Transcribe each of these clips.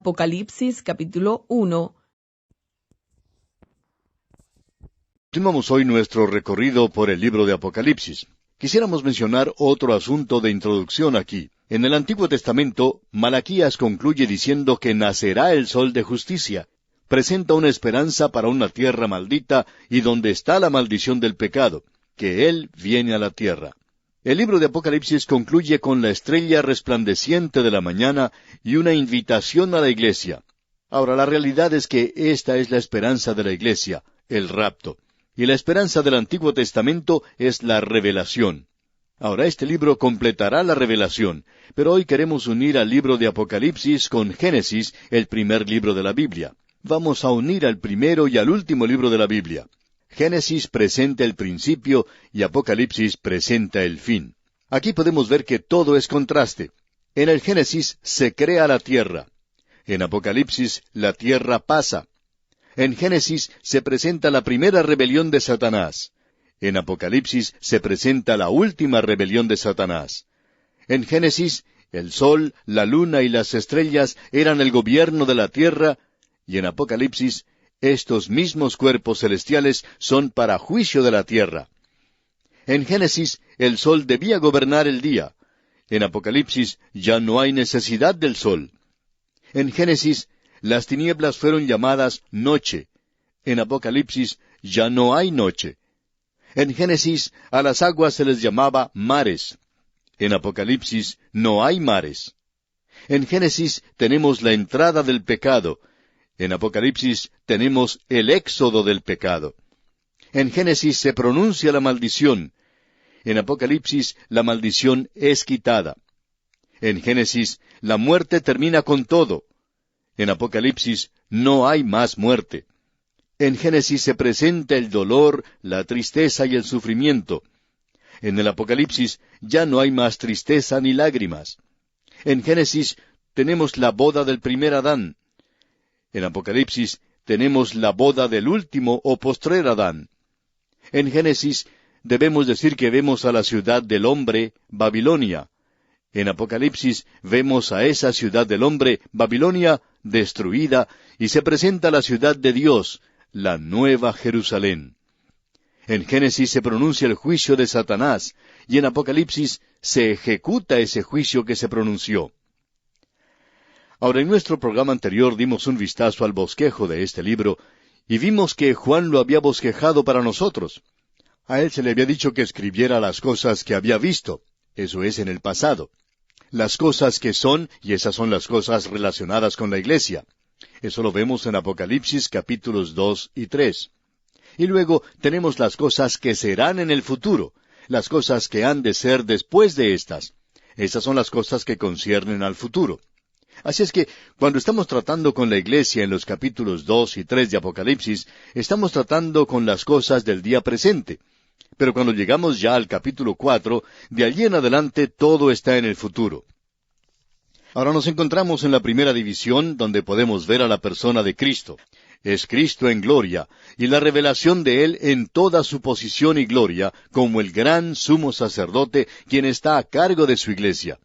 Apocalipsis capítulo 1. Continuamos hoy nuestro recorrido por el libro de Apocalipsis. Quisiéramos mencionar otro asunto de introducción aquí. En el Antiguo Testamento, Malaquías concluye diciendo que nacerá el sol de justicia. Presenta una esperanza para una tierra maldita y donde está la maldición del pecado, que Él viene a la tierra. El libro de Apocalipsis concluye con la estrella resplandeciente de la mañana y una invitación a la iglesia. Ahora, la realidad es que esta es la esperanza de la iglesia, el rapto. Y la esperanza del Antiguo Testamento es la revelación. Ahora, este libro completará la revelación, pero hoy queremos unir al libro de Apocalipsis con Génesis, el primer libro de la Biblia. Vamos a unir al primero y al último libro de la Biblia. Génesis presenta el principio y Apocalipsis presenta el fin. Aquí podemos ver que todo es contraste. En el Génesis se crea la tierra. En Apocalipsis la tierra pasa. En Génesis se presenta la primera rebelión de Satanás. En Apocalipsis se presenta la última rebelión de Satanás. En Génesis, el sol, la luna y las estrellas eran el gobierno de la tierra, y en Apocalipsis, estos mismos cuerpos celestiales son para juicio de la tierra. En Génesis, el sol debía gobernar el día. En Apocalipsis, ya no hay necesidad del sol. En Génesis, las tinieblas fueron llamadas noche. En Apocalipsis, ya no hay noche. En Génesis, a las aguas se les llamaba mares. En Apocalipsis, no hay mares. En Génesis, tenemos la entrada del pecado. En Apocalipsis tenemos el éxodo del pecado. En Génesis se pronuncia la maldición. En Apocalipsis la maldición es quitada. En Génesis la muerte termina con todo. En Apocalipsis no hay más muerte. En Génesis se presenta el dolor, la tristeza y el sufrimiento. En el Apocalipsis ya no hay más tristeza ni lágrimas. En Génesis tenemos la boda del primer Adán. En Apocalipsis tenemos la boda del último o postrer Adán. En Génesis debemos decir que vemos a la ciudad del hombre, Babilonia. En Apocalipsis vemos a esa ciudad del hombre, Babilonia, destruida, y se presenta la ciudad de Dios, la nueva Jerusalén. En Génesis se pronuncia el juicio de Satanás, y en Apocalipsis se ejecuta ese juicio que se pronunció. Ahora, en nuestro programa anterior dimos un vistazo al bosquejo de este libro, y vimos que Juan lo había bosquejado para nosotros. A él se le había dicho que escribiera las cosas que había visto, eso es en el pasado. Las cosas que son, y esas son las cosas relacionadas con la iglesia. Eso lo vemos en Apocalipsis capítulos 2 y 3. Y luego tenemos las cosas que serán en el futuro, las cosas que han de ser después de estas. Esas son las cosas que conciernen al futuro. Así es que, cuando estamos tratando con la iglesia en los capítulos 2 y 3 de Apocalipsis, estamos tratando con las cosas del día presente. Pero cuando llegamos ya al capítulo 4, de allí en adelante todo está en el futuro. Ahora nos encontramos en la primera división, donde podemos ver a la persona de Cristo. Es Cristo en gloria, y la revelación de Él en toda su posición y gloria, como el gran sumo sacerdote, quien está a cargo de su iglesia.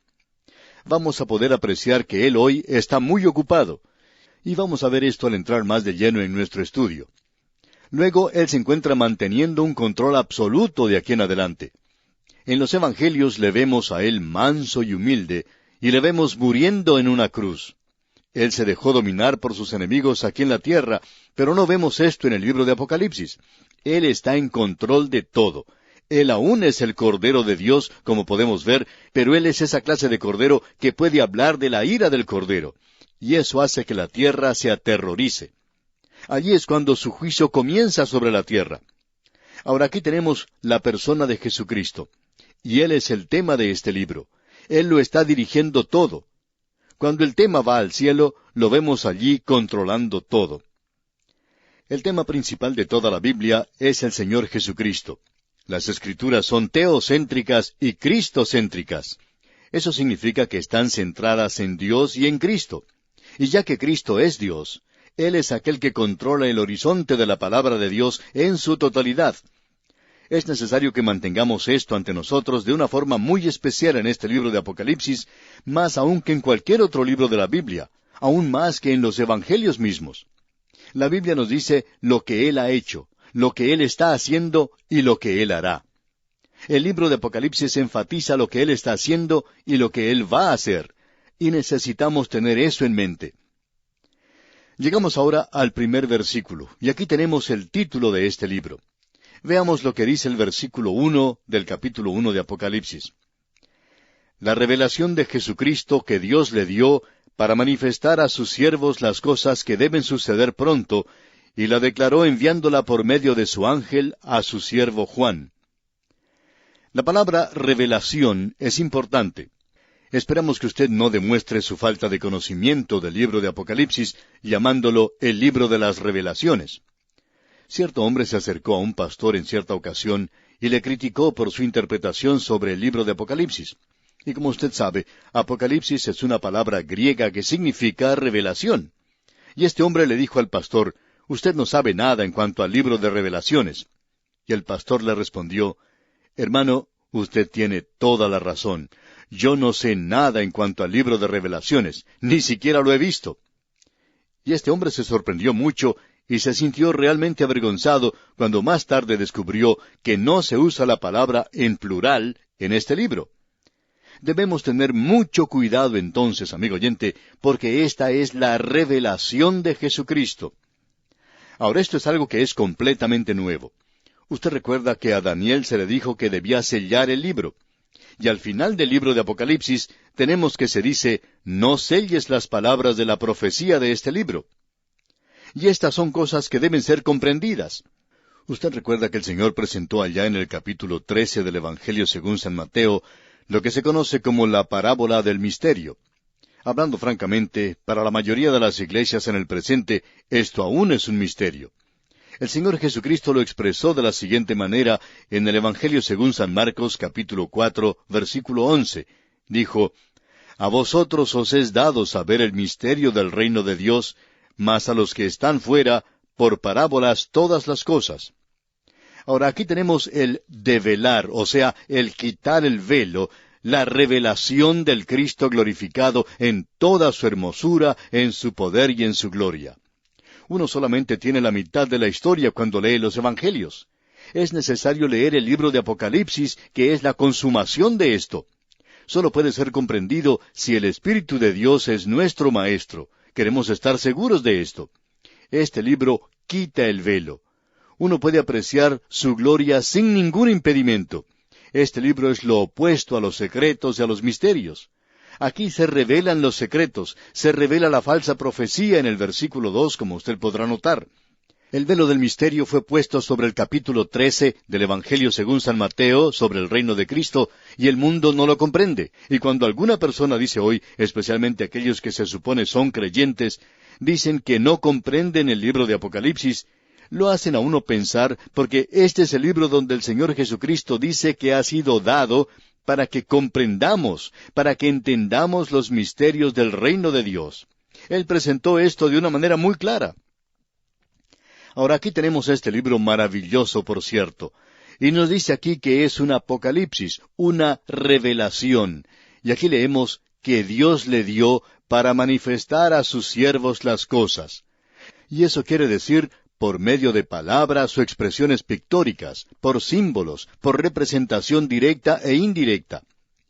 Vamos a poder apreciar que Él hoy está muy ocupado. Y vamos a ver esto al entrar más de lleno en nuestro estudio. Luego, Él se encuentra manteniendo un control absoluto de aquí en adelante. En los Evangelios le vemos a Él manso y humilde, y le vemos muriendo en una cruz. Él se dejó dominar por sus enemigos aquí en la tierra, pero no vemos esto en el libro de Apocalipsis. Él está en control de todo. Él aún es el Cordero de Dios, como podemos ver, pero Él es esa clase de Cordero que puede hablar de la ira del Cordero. Y eso hace que la tierra se aterrorice. Allí es cuando su juicio comienza sobre la tierra. Ahora aquí tenemos la persona de Jesucristo. Y Él es el tema de este libro. Él lo está dirigiendo todo. Cuando el tema va al cielo, lo vemos allí controlando todo. El tema principal de toda la Biblia es el Señor Jesucristo. Las Escrituras son teocéntricas y cristocéntricas. Eso significa que están centradas en Dios y en Cristo. Y ya que Cristo es Dios, Él es aquel que controla el horizonte de la palabra de Dios en su totalidad. Es necesario que mantengamos esto ante nosotros de una forma muy especial en este libro de Apocalipsis, más aún que en cualquier otro libro de la Biblia, aún más que en los evangelios mismos. La Biblia nos dice lo que Él ha hecho, lo que Él está haciendo y lo que Él hará. El libro de Apocalipsis enfatiza lo que Él está haciendo y lo que Él va a hacer, y necesitamos tener eso en mente. Llegamos ahora al primer versículo, y aquí tenemos el título de este libro. Veamos lo que dice el versículo 1 del capítulo 1 de Apocalipsis. La revelación de Jesucristo que Dios le dio para manifestar a sus siervos las cosas que deben suceder pronto, y la declaró enviándola por medio de su ángel a su siervo Juan. La palabra revelación es importante. Esperamos que usted no demuestre su falta de conocimiento del libro de Apocalipsis, llamándolo el libro de las revelaciones. Cierto hombre se acercó a un pastor en cierta ocasión y le criticó por su interpretación sobre el libro de Apocalipsis. Y como usted sabe, Apocalipsis es una palabra griega que significa revelación. Y este hombre le dijo al pastor, «Usted no sabe nada en cuanto al libro de revelaciones». Y el pastor le respondió, «Hermano, usted tiene toda la razón. Yo no sé nada en cuanto al libro de revelaciones, ni siquiera lo he visto». Y este hombre se sorprendió mucho y se sintió realmente avergonzado cuando más tarde descubrió que no se usa la palabra en plural en este libro. Debemos tener mucho cuidado entonces, amigo oyente, porque esta es la revelación de Jesucristo. Ahora, esto es algo que es completamente nuevo. Usted recuerda que a Daniel se le dijo que debía sellar el libro. Y al final del libro de Apocalipsis tenemos que se dice, «No selles las palabras de la profecía de este libro». Y estas son cosas que deben ser comprendidas. Usted recuerda que el Señor presentó allá en el capítulo 13 del Evangelio según San Mateo lo que se conoce como la parábola del misterio. Hablando francamente, para la mayoría de las iglesias en el presente, esto aún es un misterio. El Señor Jesucristo lo expresó de la siguiente manera en el Evangelio según San Marcos, capítulo 4, versículo 11. Dijo, «A vosotros os es dado saber el misterio del reino de Dios, mas a los que están fuera, por parábolas todas las cosas». Ahora aquí tenemos el develar, o sea, el quitar el velo, la revelación del Cristo glorificado en toda su hermosura, en su poder y en su gloria. Uno solamente tiene la mitad de la historia cuando lee los Evangelios. Es necesario leer el libro de Apocalipsis, que es la consumación de esto. Solo puede ser comprendido si el Espíritu de Dios es nuestro Maestro. Queremos estar seguros de esto. Este libro quita el velo. Uno puede apreciar su gloria sin ningún impedimento. Este libro es lo opuesto a los secretos y a los misterios. Aquí se revelan los secretos, se revela la falsa profecía en el versículo 2, como usted podrá notar. El velo del misterio fue puesto sobre el capítulo 13 del Evangelio según San Mateo, sobre el reino de Cristo, y el mundo no lo comprende. Y cuando alguna persona dice hoy, especialmente aquellos que se supone son creyentes, dicen que no comprenden el libro de Apocalipsis, lo hacen a uno pensar, porque este es el libro donde el Señor Jesucristo dice que ha sido dado para que comprendamos, para que entendamos los misterios del reino de Dios. Él presentó esto de una manera muy clara. Ahora aquí tenemos este libro maravilloso, por cierto, y nos dice aquí que es un apocalipsis, una revelación. Y aquí leemos que Dios le dio para manifestar a sus siervos las cosas. Y eso quiere decir por medio de palabras o expresiones pictóricas, por símbolos, por representación directa e indirecta.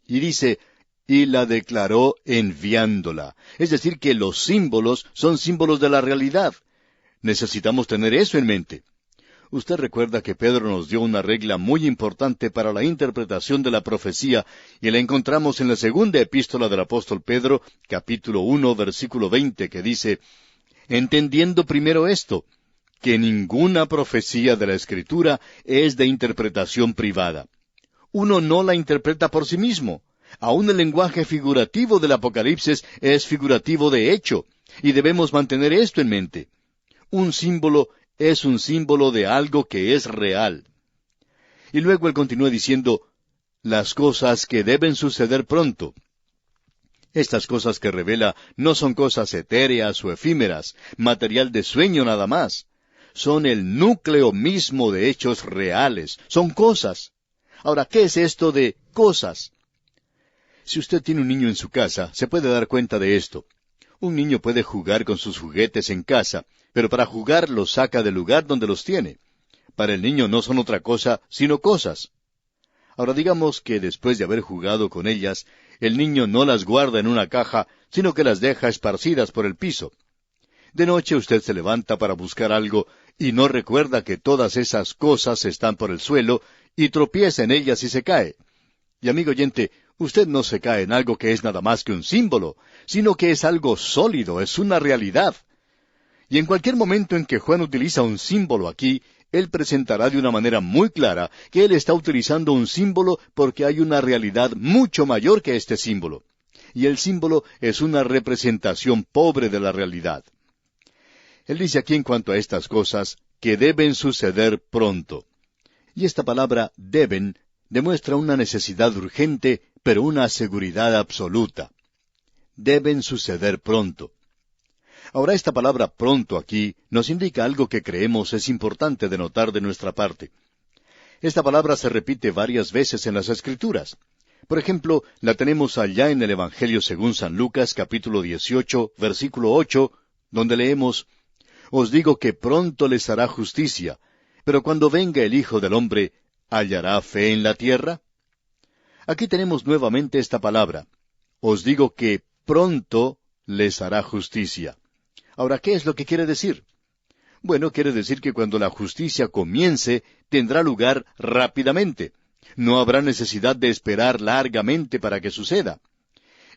Y dice, y la declaró enviándola. Es decir, que los símbolos son símbolos de la realidad. Necesitamos tener eso en mente. Usted recuerda que Pedro nos dio una regla muy importante para la interpretación de la profecía, y la encontramos en la segunda epístola del apóstol Pedro, capítulo 1, versículo 20, que dice, entendiendo primero esto, que ninguna profecía de la Escritura es de interpretación privada. Uno no la interpreta por sí mismo. Aún el lenguaje figurativo del Apocalipsis es figurativo de hecho, y debemos mantener esto en mente. Un símbolo es un símbolo de algo que es real. Y luego él continúa diciendo, las cosas que deben suceder pronto. Estas cosas que revela no son cosas etéreas o efímeras, material de sueño nada más. Son el núcleo mismo de hechos reales, son cosas. Ahora, ¿qué es esto de cosas? Si usted tiene un niño en su casa, se puede dar cuenta de esto. Un niño puede jugar con sus juguetes en casa, pero para jugar los saca del lugar donde los tiene. Para el niño no son otra cosa sino cosas. Ahora digamos que después de haber jugado con ellas, el niño no las guarda en una caja, sino que las deja esparcidas por el piso. De noche usted se levanta para buscar algo y no recuerda que todas esas cosas están por el suelo y tropieza en ellas y se cae. Y amigo oyente, usted no se cae en algo que es nada más que un símbolo, sino que es algo sólido, es una realidad. Y en cualquier momento en que Juan utiliza un símbolo aquí, él presentará de una manera muy clara que él está utilizando un símbolo porque hay una realidad mucho mayor que este símbolo. Y el símbolo es una representación pobre de la realidad. Él dice aquí en cuanto a estas cosas que deben suceder pronto. Y esta palabra deben demuestra una necesidad urgente, pero una seguridad absoluta. Deben suceder pronto. Ahora esta palabra pronto aquí nos indica algo que creemos es importante de notar de nuestra parte. Esta palabra se repite varias veces en las Escrituras. Por ejemplo, la tenemos allá en el Evangelio según San Lucas, capítulo 18, versículo 8, donde leemos: Os digo que pronto les hará justicia, pero cuando venga el Hijo del Hombre, ¿hallará fe en la tierra? Aquí tenemos nuevamente esta palabra. Os digo que pronto les hará justicia. Ahora, ¿qué es lo que quiere decir? Bueno, quiere decir que cuando la justicia comience, tendrá lugar rápidamente. No habrá necesidad de esperar largamente para que suceda.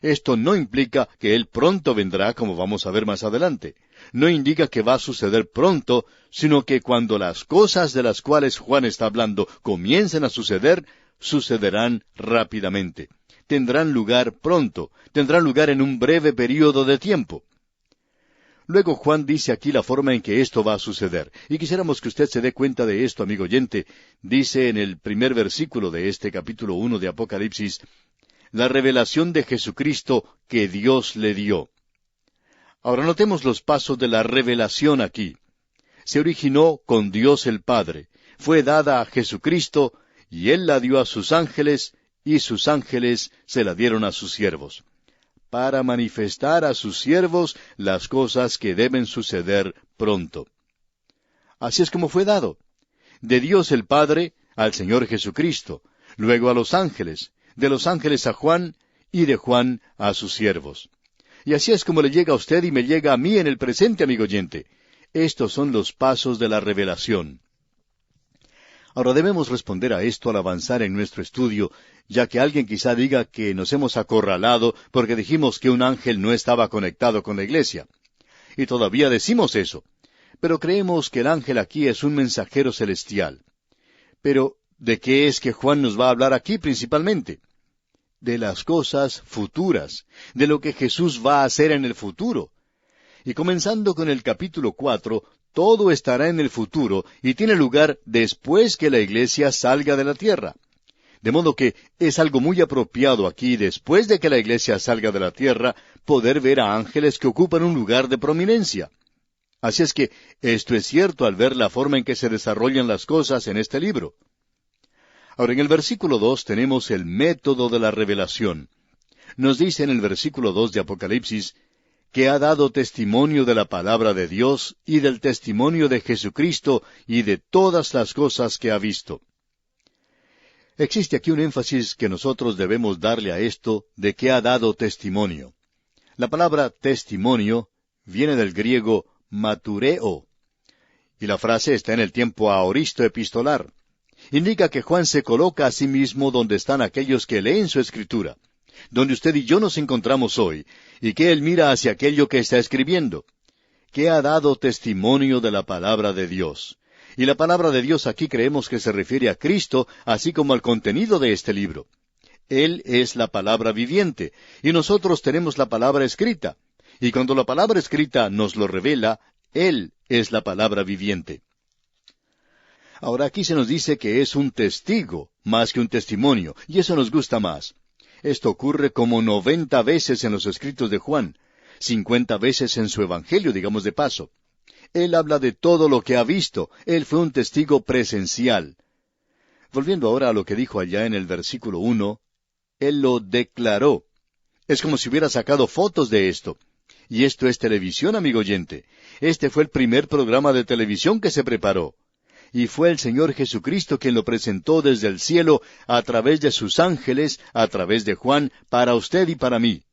Esto no implica que Él pronto vendrá, como vamos a ver más adelante. No indica que va a suceder pronto, sino que cuando las cosas de las cuales Juan está hablando comiencen a suceder, sucederán rápidamente. Tendrán lugar pronto, tendrán lugar en un breve período de tiempo. Luego Juan dice aquí la forma en que esto va a suceder, y quisiéramos que usted se dé cuenta de esto, amigo oyente. Dice en el primer versículo de este capítulo 1 de Apocalipsis, la revelación de Jesucristo que Dios le dio. Ahora notemos los pasos de la revelación aquí. Se originó con Dios el Padre, fue dada a Jesucristo, y Él la dio a sus ángeles, y sus ángeles se la dieron a sus siervos, para manifestar a sus siervos las cosas que deben suceder pronto. Así es como fue dado. De Dios el Padre al Señor Jesucristo, luego a los ángeles, de los ángeles a Juan, y de Juan a sus siervos. Y así es como le llega a usted y me llega a mí en el presente, amigo oyente. Estos son los pasos de la revelación. Ahora debemos responder a esto al avanzar en nuestro estudio, ya que alguien quizá diga que nos hemos acorralado porque dijimos que un ángel no estaba conectado con la iglesia. Y todavía decimos eso. Pero creemos que el ángel aquí es un mensajero celestial. Pero, ¿de qué es que Juan nos va a hablar aquí principalmente? De las cosas futuras, de lo que Jesús va a hacer en el futuro. Y comenzando con el capítulo 4, todo estará en el futuro y tiene lugar después que la iglesia salga de la tierra. De modo que es algo muy apropiado aquí, después de que la iglesia salga de la tierra, poder ver a ángeles que ocupan un lugar de prominencia. Así es que esto es cierto al ver la forma en que se desarrollan las cosas en este libro. Ahora, en el versículo 2 tenemos el método de la revelación. Nos dice en el versículo 2 de Apocalipsis, que ha dado testimonio de la palabra de Dios y del testimonio de Jesucristo y de todas las cosas que ha visto. Existe aquí un énfasis que nosotros debemos darle a esto de que ha dado testimonio. La palabra testimonio viene del griego matureo, y la frase está en el tiempo aoristo epistolar. Indica que Juan se coloca a sí mismo donde están aquellos que leen su escritura, donde usted y yo nos encontramos hoy, y que Él mira hacia aquello que está escribiendo, que ha dado testimonio de la palabra de Dios. Y la palabra de Dios aquí creemos que se refiere a Cristo, así como al contenido de este libro. Él es la palabra viviente, y nosotros tenemos la palabra escrita. Y cuando la palabra escrita nos lo revela, Él es la palabra viviente. Ahora aquí se nos dice que es un testigo, más que un testimonio, y eso nos gusta más. Esto ocurre como 90 veces en los escritos de Juan, 50 veces en su evangelio, digamos de paso. Él habla de todo lo que ha visto, él fue un testigo presencial. Volviendo ahora a lo que dijo allá en el versículo 1, él lo declaró. Es como si hubiera sacado fotos de esto. Y esto es televisión, amigo oyente. Este fue el primer programa de televisión que se preparó. Y fue el Señor Jesucristo quien lo presentó desde el cielo a través de sus ángeles, a través de Juan, para usted y para mí.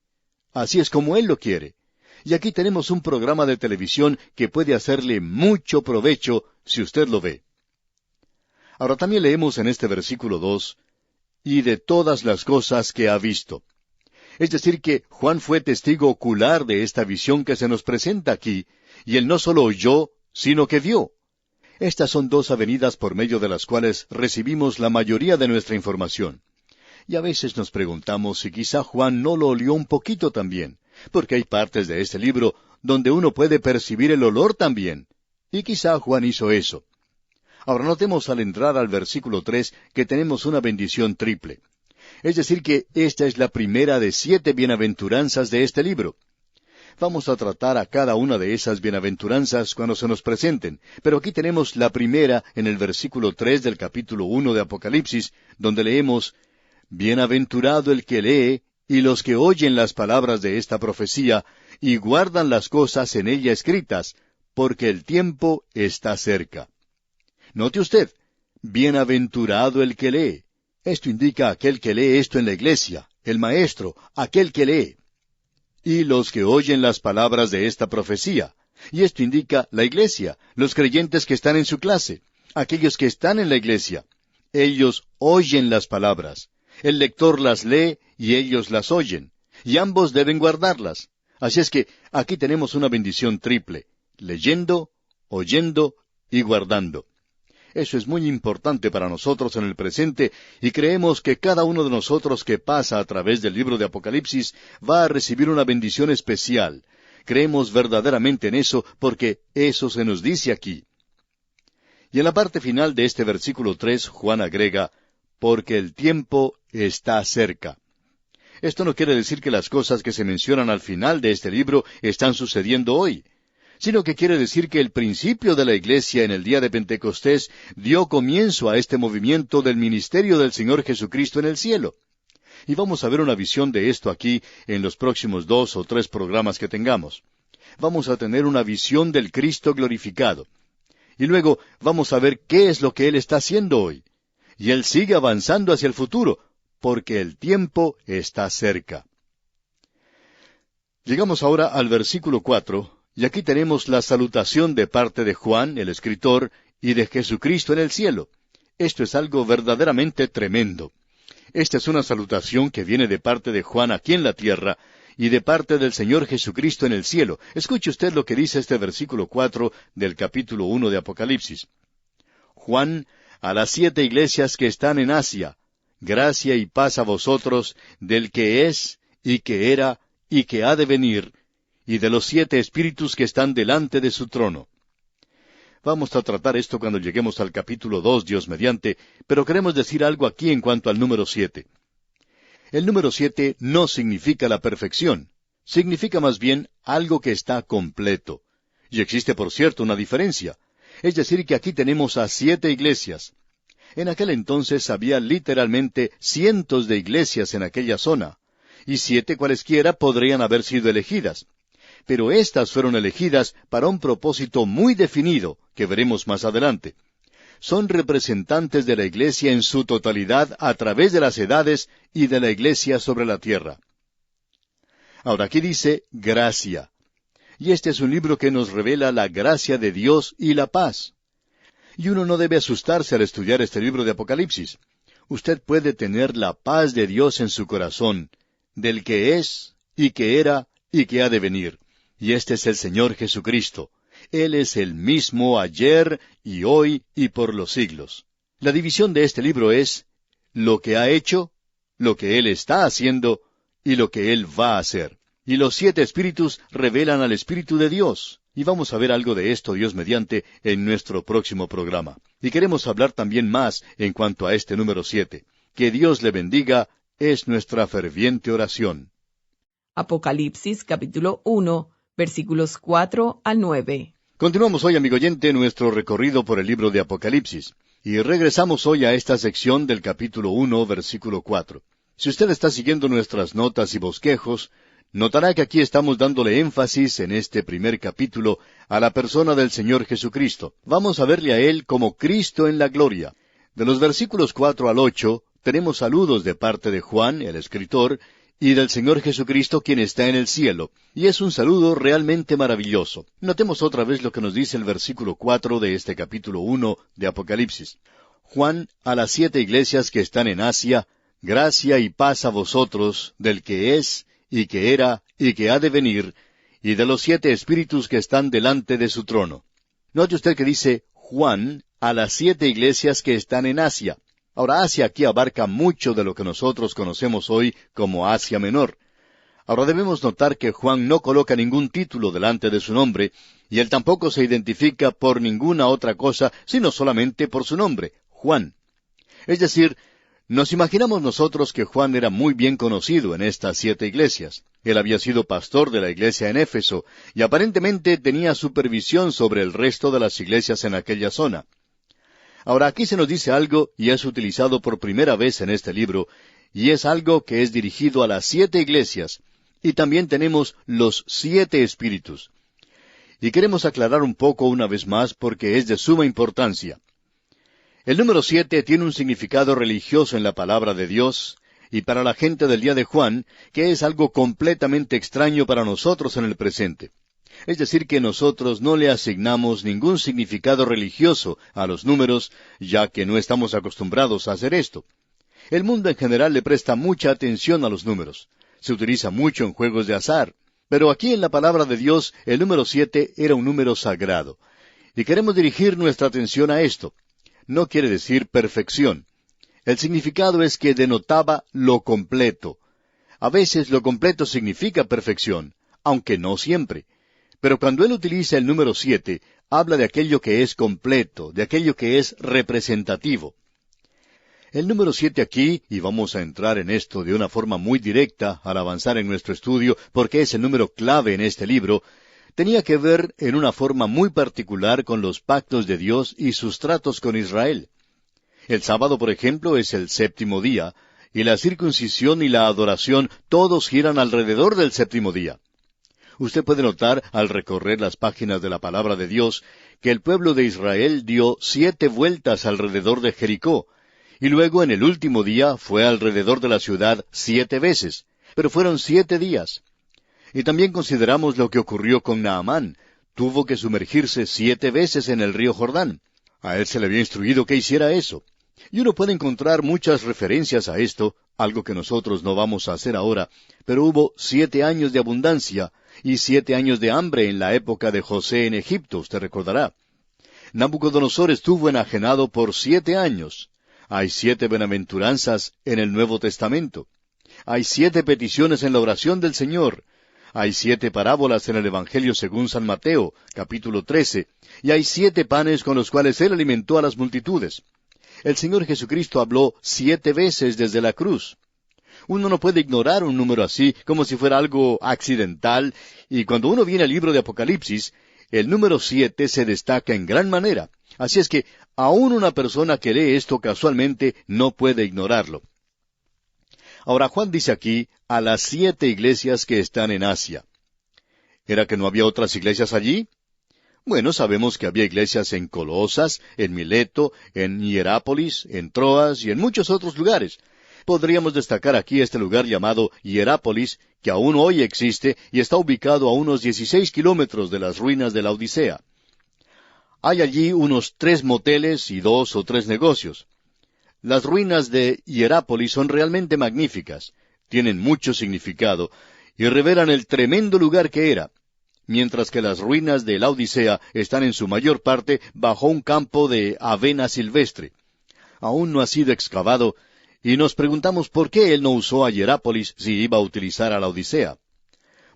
Así es como Él lo quiere. Y aquí tenemos un programa de televisión que puede hacerle mucho provecho si usted lo ve. Ahora también leemos en este versículo 2, y de todas las cosas que ha visto. Es decir que Juan fue testigo ocular de esta visión que se nos presenta aquí, y él no solo oyó, sino que vio. Estas son dos avenidas por medio de las cuales recibimos la mayoría de nuestra información. Y a veces nos preguntamos si quizá Juan no lo olió un poquito también, porque hay partes de este libro donde uno puede percibir el olor también. Y quizá Juan hizo eso. Ahora notemos al entrar al versículo 3 que tenemos una bendición triple. Es decir que esta es la primera de 7 bienaventuranzas de este libro. Vamos a tratar a cada una de esas bienaventuranzas cuando se nos presenten, pero aquí tenemos la primera en el versículo 3 del capítulo 1 de Apocalipsis, donde leemos, «Bienaventurado el que lee, y los que oyen las palabras de esta profecía, y guardan las cosas en ella escritas, porque el tiempo está cerca». Note usted, «Bienaventurado el que lee». Esto indica aquel que lee esto en la iglesia, el maestro, aquel que lee. Y los que oyen las palabras de esta profecía. Y esto indica la iglesia, los creyentes que están en su clase, aquellos que están en la iglesia. Ellos oyen las palabras. El lector las lee y ellos las oyen. Y ambos deben guardarlas. Así es que aquí tenemos una bendición triple, leyendo, oyendo y guardando. Eso es muy importante para nosotros en el presente, y creemos que cada uno de nosotros que pasa a través del libro de Apocalipsis va a recibir una bendición especial. Creemos verdaderamente en eso, porque eso se nos dice aquí. Y en la parte final de este versículo 3, Juan agrega, «Porque el tiempo está cerca». Esto no quiere decir que las cosas que se mencionan al final de este libro están sucediendo hoy, sino que quiere decir que el principio de la iglesia en el día de Pentecostés dio comienzo a este movimiento del ministerio del Señor Jesucristo en el cielo. Y vamos a ver una visión de esto aquí en los próximos 2 o 3 programas que tengamos. Vamos a tener una visión del Cristo glorificado. Y luego vamos a ver qué es lo que Él está haciendo hoy. Y Él sigue avanzando hacia el futuro, porque el tiempo está cerca. Llegamos ahora al versículo 4, y aquí tenemos la salutación de parte de Juan, el escritor, y de Jesucristo en el cielo. Esto es algo verdaderamente tremendo. Esta es una salutación que viene de parte de Juan aquí en la tierra, y de parte del Señor Jesucristo en el cielo. Escuche usted lo que dice este versículo 4 del capítulo 1 de Apocalipsis. Juan, a las 7 iglesias que están en Asia, gracia y paz a vosotros, del que es, y que era, y que ha de venir, y de los 7 espíritus que están delante de su trono. Vamos a tratar esto cuando lleguemos al capítulo 2, Dios mediante, pero queremos decir algo aquí en cuanto al número 7. El número 7 no significa la perfección, significa más bien algo que está completo. Y existe, por cierto, una diferencia. Es decir, que aquí tenemos a 7 iglesias. En aquel entonces había literalmente cientos de iglesias en aquella zona, y 7 cualesquiera podrían haber sido elegidas. Pero estas fueron elegidas para un propósito muy definido, que veremos más adelante. Son representantes de la iglesia en su totalidad a través de las edades y de la iglesia sobre la tierra. Ahora aquí dice gracia. Y este es un libro que nos revela la gracia de Dios y la paz. Y uno no debe asustarse al estudiar este libro de Apocalipsis. Usted puede tener la paz de Dios en su corazón, del que es, y que era, y que ha de venir. Y este es el Señor Jesucristo. Él es el mismo ayer y hoy y por los siglos. La división de este libro es lo que ha hecho, lo que Él está haciendo y lo que Él va a hacer. Y los 7 espíritus revelan al Espíritu de Dios. Y vamos a ver algo de esto, Dios mediante, en nuestro próximo programa. Y queremos hablar también más en cuanto a este número 7. Que Dios le bendiga, es nuestra ferviente oración. Apocalipsis capítulo 1, versículos 4 al 9. Continuamos hoy, amigo oyente, nuestro recorrido por el libro de Apocalipsis. Y regresamos hoy a esta sección del capítulo 1, versículo 4. Si usted está siguiendo nuestras notas y bosquejos, Notará que aquí estamos dándole énfasis en este primer capítulo a la persona del Señor Jesucristo. Vamos a verle a Él como Cristo en la gloria. De los versículos 4 al 8, tenemos saludos de parte de Juan, el escritor, y del Señor Jesucristo quien está en el cielo, y es un saludo realmente maravilloso. Notemos otra vez lo que nos dice el versículo 4 de este capítulo 1 de Apocalipsis. Juan, a las 7 iglesias que están en Asia, gracia y paz a vosotros, del que es, y que era, y que ha de venir, y de los 7 espíritus que están delante de su trono. Note usted que dice Juan, a las 7 iglesias que están en Asia. Ahora, Asia aquí abarca mucho de lo que nosotros conocemos hoy como Asia Menor. Ahora debemos notar que Juan no coloca ningún título delante de su nombre, y él tampoco se identifica por ninguna otra cosa, sino solamente por su nombre, Juan. Es decir, nos imaginamos nosotros que Juan era muy bien conocido en estas 7 iglesias. Él había sido pastor de la iglesia en Éfeso, y aparentemente tenía supervisión sobre el resto de las iglesias en aquella zona. Ahora aquí se nos dice algo, y es utilizado por primera vez en este libro, y es algo que es dirigido a las 7 iglesias, y también tenemos los 7 espíritus. Y queremos aclarar un poco una vez más porque es de suma importancia. El número 7 tiene un significado religioso en la palabra de Dios, y para la gente del día de Juan, que es algo completamente extraño para nosotros en el presente. Es decir, que nosotros no le asignamos ningún significado religioso a los números, ya que no estamos acostumbrados a hacer esto. El mundo en general le presta mucha atención a los números. Se utiliza mucho en juegos de azar. Pero aquí en la palabra de Dios, el número 7 era un número sagrado. Y queremos dirigir nuestra atención a esto. No quiere decir perfección. El significado es que denotaba lo completo. A veces lo completo significa perfección, aunque no siempre. Pero cuando él utiliza el número 7, habla de aquello que es completo, de aquello que es representativo. El número 7 aquí, y vamos a entrar en esto de una forma muy directa al avanzar en nuestro estudio, porque es el número clave en este libro, tenía que ver en una forma muy particular con los pactos de Dios y sus tratos con Israel. El sábado, por ejemplo, es el 7º día, y la circuncisión y la adoración todos giran alrededor del 7º día. Usted puede notar, al recorrer las páginas de la palabra de Dios, que el pueblo de Israel dio 7 vueltas alrededor de Jericó, y luego en el último día fue alrededor de la ciudad 7 veces, pero fueron 7 días. Y también consideramos lo que ocurrió con Naamán. Tuvo que sumergirse 7 veces en el río Jordán. A él se le había instruido que hiciera eso. Y uno puede encontrar muchas referencias a esto, algo que nosotros no vamos a hacer ahora, pero hubo 7 años de abundancia y 7 años de hambre en la época de José en Egipto, usted recordará. Nabucodonosor estuvo enajenado por 7 años. Hay 7 bienaventuranzas en el Nuevo Testamento. Hay 7 peticiones en la oración del Señor. Hay 7 parábolas en el Evangelio según San Mateo, capítulo 13, y hay 7 panes con los cuales Él alimentó a las multitudes. El Señor Jesucristo habló 7 veces desde la cruz. Uno no puede ignorar un número así como si fuera algo accidental, y cuando uno viene al libro de Apocalipsis, el número 7 se destaca en gran manera. Así es que aún una persona que lee esto casualmente no puede ignorarlo. Ahora Juan dice aquí, a las 7 iglesias que están en Asia. ¿Era que no había otras iglesias allí? Bueno, sabemos que había iglesias en Colosas, en Mileto, en Hierápolis, en Troas y en muchos otros lugares. Podríamos destacar aquí este lugar llamado Hierápolis, que aún hoy existe y está ubicado a unos 16 kilómetros de las ruinas de la Odisea. Hay allí unos 3 moteles y 2 o 3 negocios. Las ruinas de Hierápolis son realmente magníficas, tienen mucho significado, y revelan el tremendo lugar que era, mientras que las ruinas de la Odisea están en su mayor parte bajo un campo de avena silvestre. Aún no ha sido excavado, y nos preguntamos por qué él no usó a Hierápolis si iba a utilizar a la Odisea.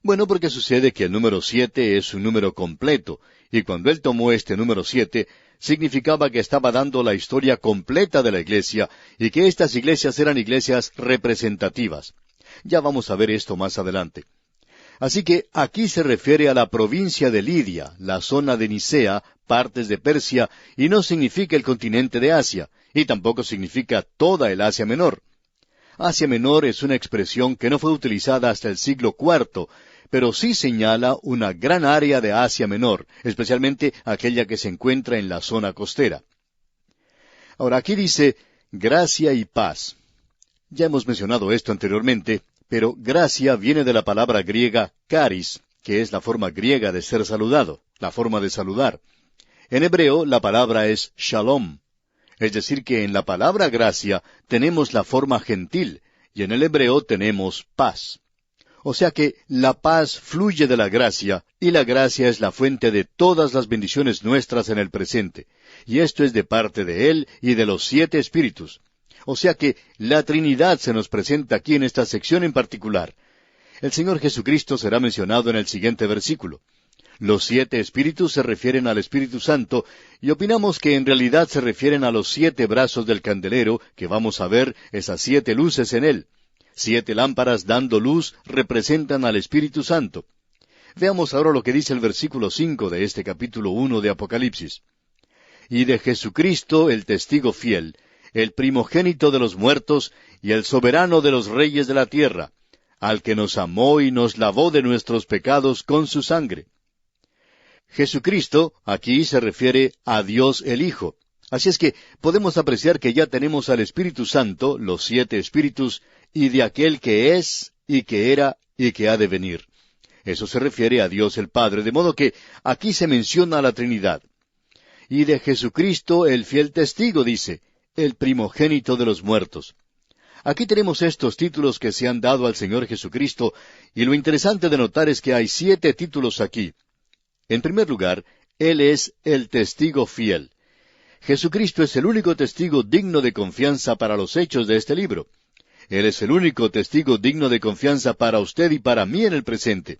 Bueno, porque sucede que el número 7 es un número completo, y cuando él tomó este número 7, significaba que estaba dando la historia completa de la iglesia, y que estas iglesias eran iglesias representativas. Ya vamos a ver esto más adelante. Así que aquí se refiere a la provincia de Lidia, la zona de Nicea, partes de Persia, y no significa el continente de Asia, y tampoco significa toda el Asia Menor. Asia Menor es una expresión que no fue utilizada hasta el siglo IV, pero sí señala una gran área de Asia Menor, especialmente aquella que se encuentra en la zona costera. Ahora aquí dice, gracia y paz. Ya hemos mencionado esto anteriormente, pero gracia viene de la palabra griega charis, que es la forma griega de ser saludado, la forma de saludar. En hebreo la palabra es shalom. Es decir, que en la palabra gracia tenemos la forma gentil, y en el hebreo tenemos paz. O sea que la paz fluye de la gracia, y la gracia es la fuente de todas las bendiciones nuestras en el presente. Y esto es de parte de Él y de los 7 Espíritus. O sea que la Trinidad se nos presenta aquí en esta sección en particular. El Señor Jesucristo será mencionado en el siguiente versículo. Los 7 Espíritus se refieren al Espíritu Santo, y opinamos que en realidad se refieren a los 7 brazos del candelero, que vamos a ver esas 7 luces en él. 7 lámparas dando luz representan al Espíritu Santo. Veamos ahora lo que dice el versículo 5 de este capítulo 1 de Apocalipsis. Y de Jesucristo el testigo fiel, el primogénito de los muertos y el soberano de los reyes de la tierra, al que nos amó y nos lavó de nuestros pecados con su sangre. Jesucristo aquí se refiere a Dios el Hijo. Así es que podemos apreciar que ya tenemos al Espíritu Santo, los 7 Espíritus, y de aquel que es, y que era, y que ha de venir. Eso se refiere a Dios el Padre, de modo que aquí se menciona a la Trinidad. Y de Jesucristo el fiel testigo, dice, el primogénito de los muertos. Aquí tenemos estos títulos que se han dado al Señor Jesucristo, y lo interesante de notar es que hay 7 títulos aquí. En primer lugar, Él es el testigo fiel. Jesucristo es el único testigo digno de confianza para los hechos de este libro. Él es el único testigo digno de confianza para usted y para mí en el presente.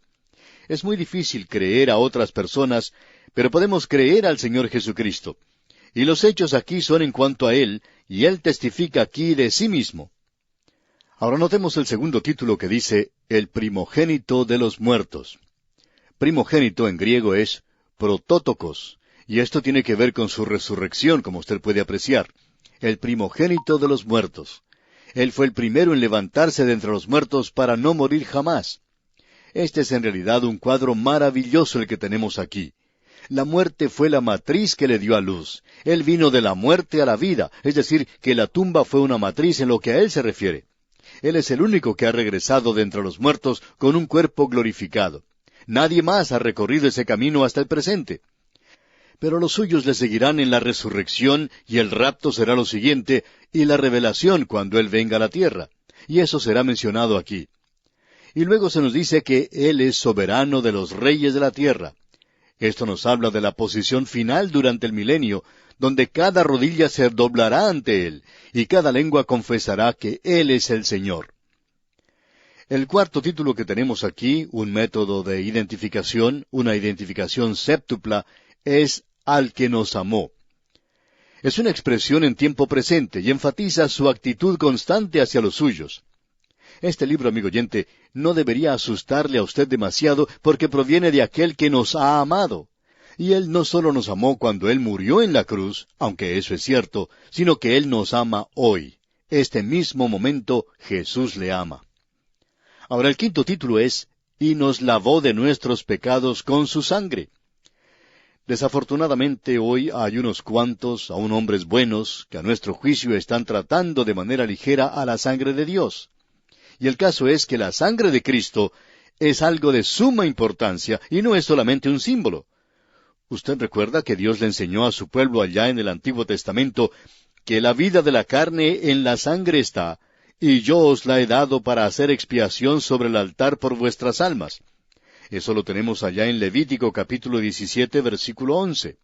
Es muy difícil creer a otras personas, pero podemos creer al Señor Jesucristo. Y los hechos aquí son en cuanto a Él, y Él testifica aquí de sí mismo. Ahora notemos el segundo título que dice, el primogénito de los muertos. Primogénito en griego es protótokos, y esto tiene que ver con su resurrección, como usted puede apreciar. El primogénito de los muertos. Él fue el primero en levantarse de entre los muertos para no morir jamás. Este es en realidad un cuadro maravilloso el que tenemos aquí. La muerte fue la matriz que le dio a luz. Él vino de la muerte a la vida, es decir, que la tumba fue una matriz en lo que a Él se refiere. Él es el único que ha regresado de entre los muertos con un cuerpo glorificado. Nadie más ha recorrido ese camino hasta el presente. Pero los suyos le seguirán en la resurrección, y el rapto será lo siguiente, y la revelación cuando Él venga a la tierra. Y eso será mencionado aquí. Y luego se nos dice que Él es soberano de los reyes de la tierra. Esto nos habla de la posición final durante el milenio, donde cada rodilla se doblará ante Él, y cada lengua confesará que Él es el Señor. El cuarto título que tenemos aquí, un método de identificación, una identificación séptupla, es al que nos amó. Es una expresión en tiempo presente y enfatiza su actitud constante hacia los suyos. Este libro, amigo oyente, no debería asustarle a usted demasiado porque proviene de aquel que nos ha amado. Y Él no solo nos amó cuando Él murió en la cruz, aunque eso es cierto, sino que Él nos ama hoy. Este mismo momento Jesús le ama. Ahora el quinto título es, y nos lavó de nuestros pecados con su sangre. Desafortunadamente hoy hay unos cuantos, aun hombres buenos, que a nuestro juicio están tratando de manera ligera a la sangre de Dios. Y el caso es que la sangre de Cristo es algo de suma importancia y no es solamente un símbolo. Usted recuerda que Dios le enseñó a su pueblo allá en el Antiguo Testamento que la vida de la carne en la sangre está, y yo os la he dado para hacer expiación sobre el altar por vuestras almas. Eso lo tenemos allá en Levítico capítulo 17, versículo 11.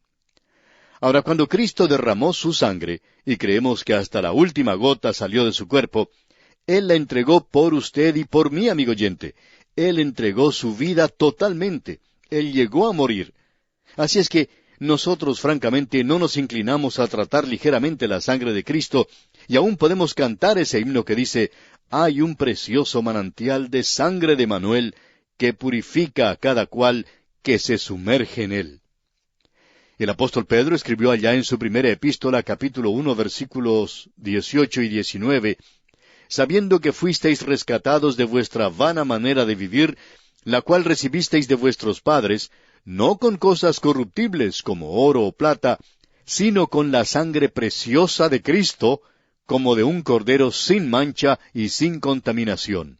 Ahora, cuando Cristo derramó su sangre, y creemos que hasta la última gota salió de su cuerpo, Él la entregó por usted y por mí, amigo oyente. Él entregó su vida totalmente. Él llegó a morir. Así es que nosotros francamente no nos inclinamos a tratar ligeramente la sangre de Cristo, y aún podemos cantar ese himno que dice, hay un precioso manantial de sangre de Manuel, que purifica a cada cual que se sumerge en él. El apóstol Pedro escribió allá en su primera epístola, capítulo 1, versículos 18 y 19, sabiendo que fuisteis rescatados de vuestra vana manera de vivir, la cual recibisteis de vuestros padres, no con cosas corruptibles como oro o plata, sino con la sangre preciosa de Cristo, como de un cordero sin mancha y sin contaminación.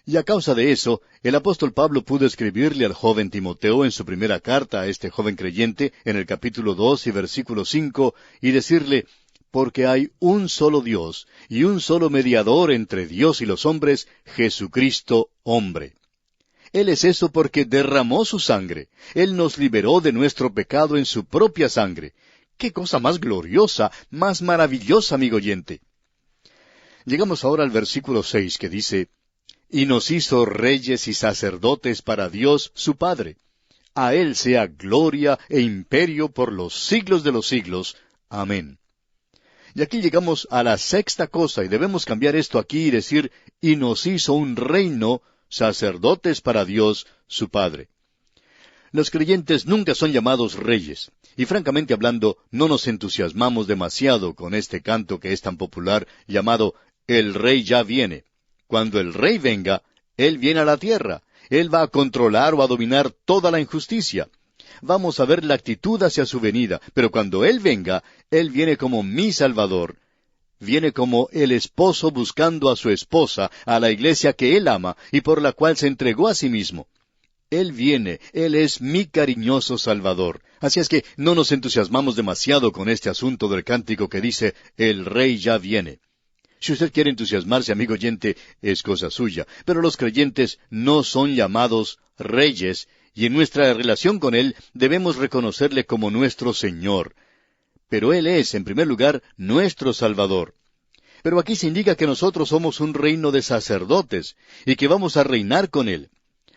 Y a causa de eso, el apóstol Pablo pudo escribirle al joven Timoteo en su primera carta a este joven creyente, en el capítulo 2 y versículo 5, y decirle, porque hay un solo Dios y un solo mediador entre Dios y los hombres, Jesucristo hombre. Él es eso porque derramó su sangre. Él nos liberó de nuestro pecado en su propia sangre. ¡Qué cosa más gloriosa, más maravillosa, amigo oyente! Llegamos ahora al versículo 6 que dice, y nos hizo reyes y sacerdotes para Dios su Padre. A Él sea gloria e imperio por los siglos de los siglos. Amén. Y aquí llegamos a la sexta cosa, y debemos cambiar esto aquí y decir, y nos hizo un reino, sacerdotes para Dios su Padre. Los creyentes nunca son llamados reyes, y francamente hablando, no nos entusiasmamos demasiado con este canto que es tan popular, llamado El Rey ya viene. Cuando el Rey venga, Él viene a la tierra. Él va a controlar o a dominar toda la injusticia. Vamos a ver la actitud hacia su venida, pero cuando Él venga, Él viene como mi Salvador. Viene como el esposo buscando a su esposa, a la iglesia que Él ama y por la cual se entregó a sí mismo. Él viene, Él es mi cariñoso Salvador. Así es que no nos entusiasmamos demasiado con este asunto del cántico que dice, el Rey ya viene. Si usted quiere entusiasmarse, amigo oyente, es cosa suya, pero los creyentes no son llamados reyes, y en nuestra relación con Él debemos reconocerle como nuestro Señor. Pero Él es, en primer lugar, nuestro Salvador. Pero aquí se indica que nosotros somos un reino de sacerdotes, y que vamos a reinar con Él.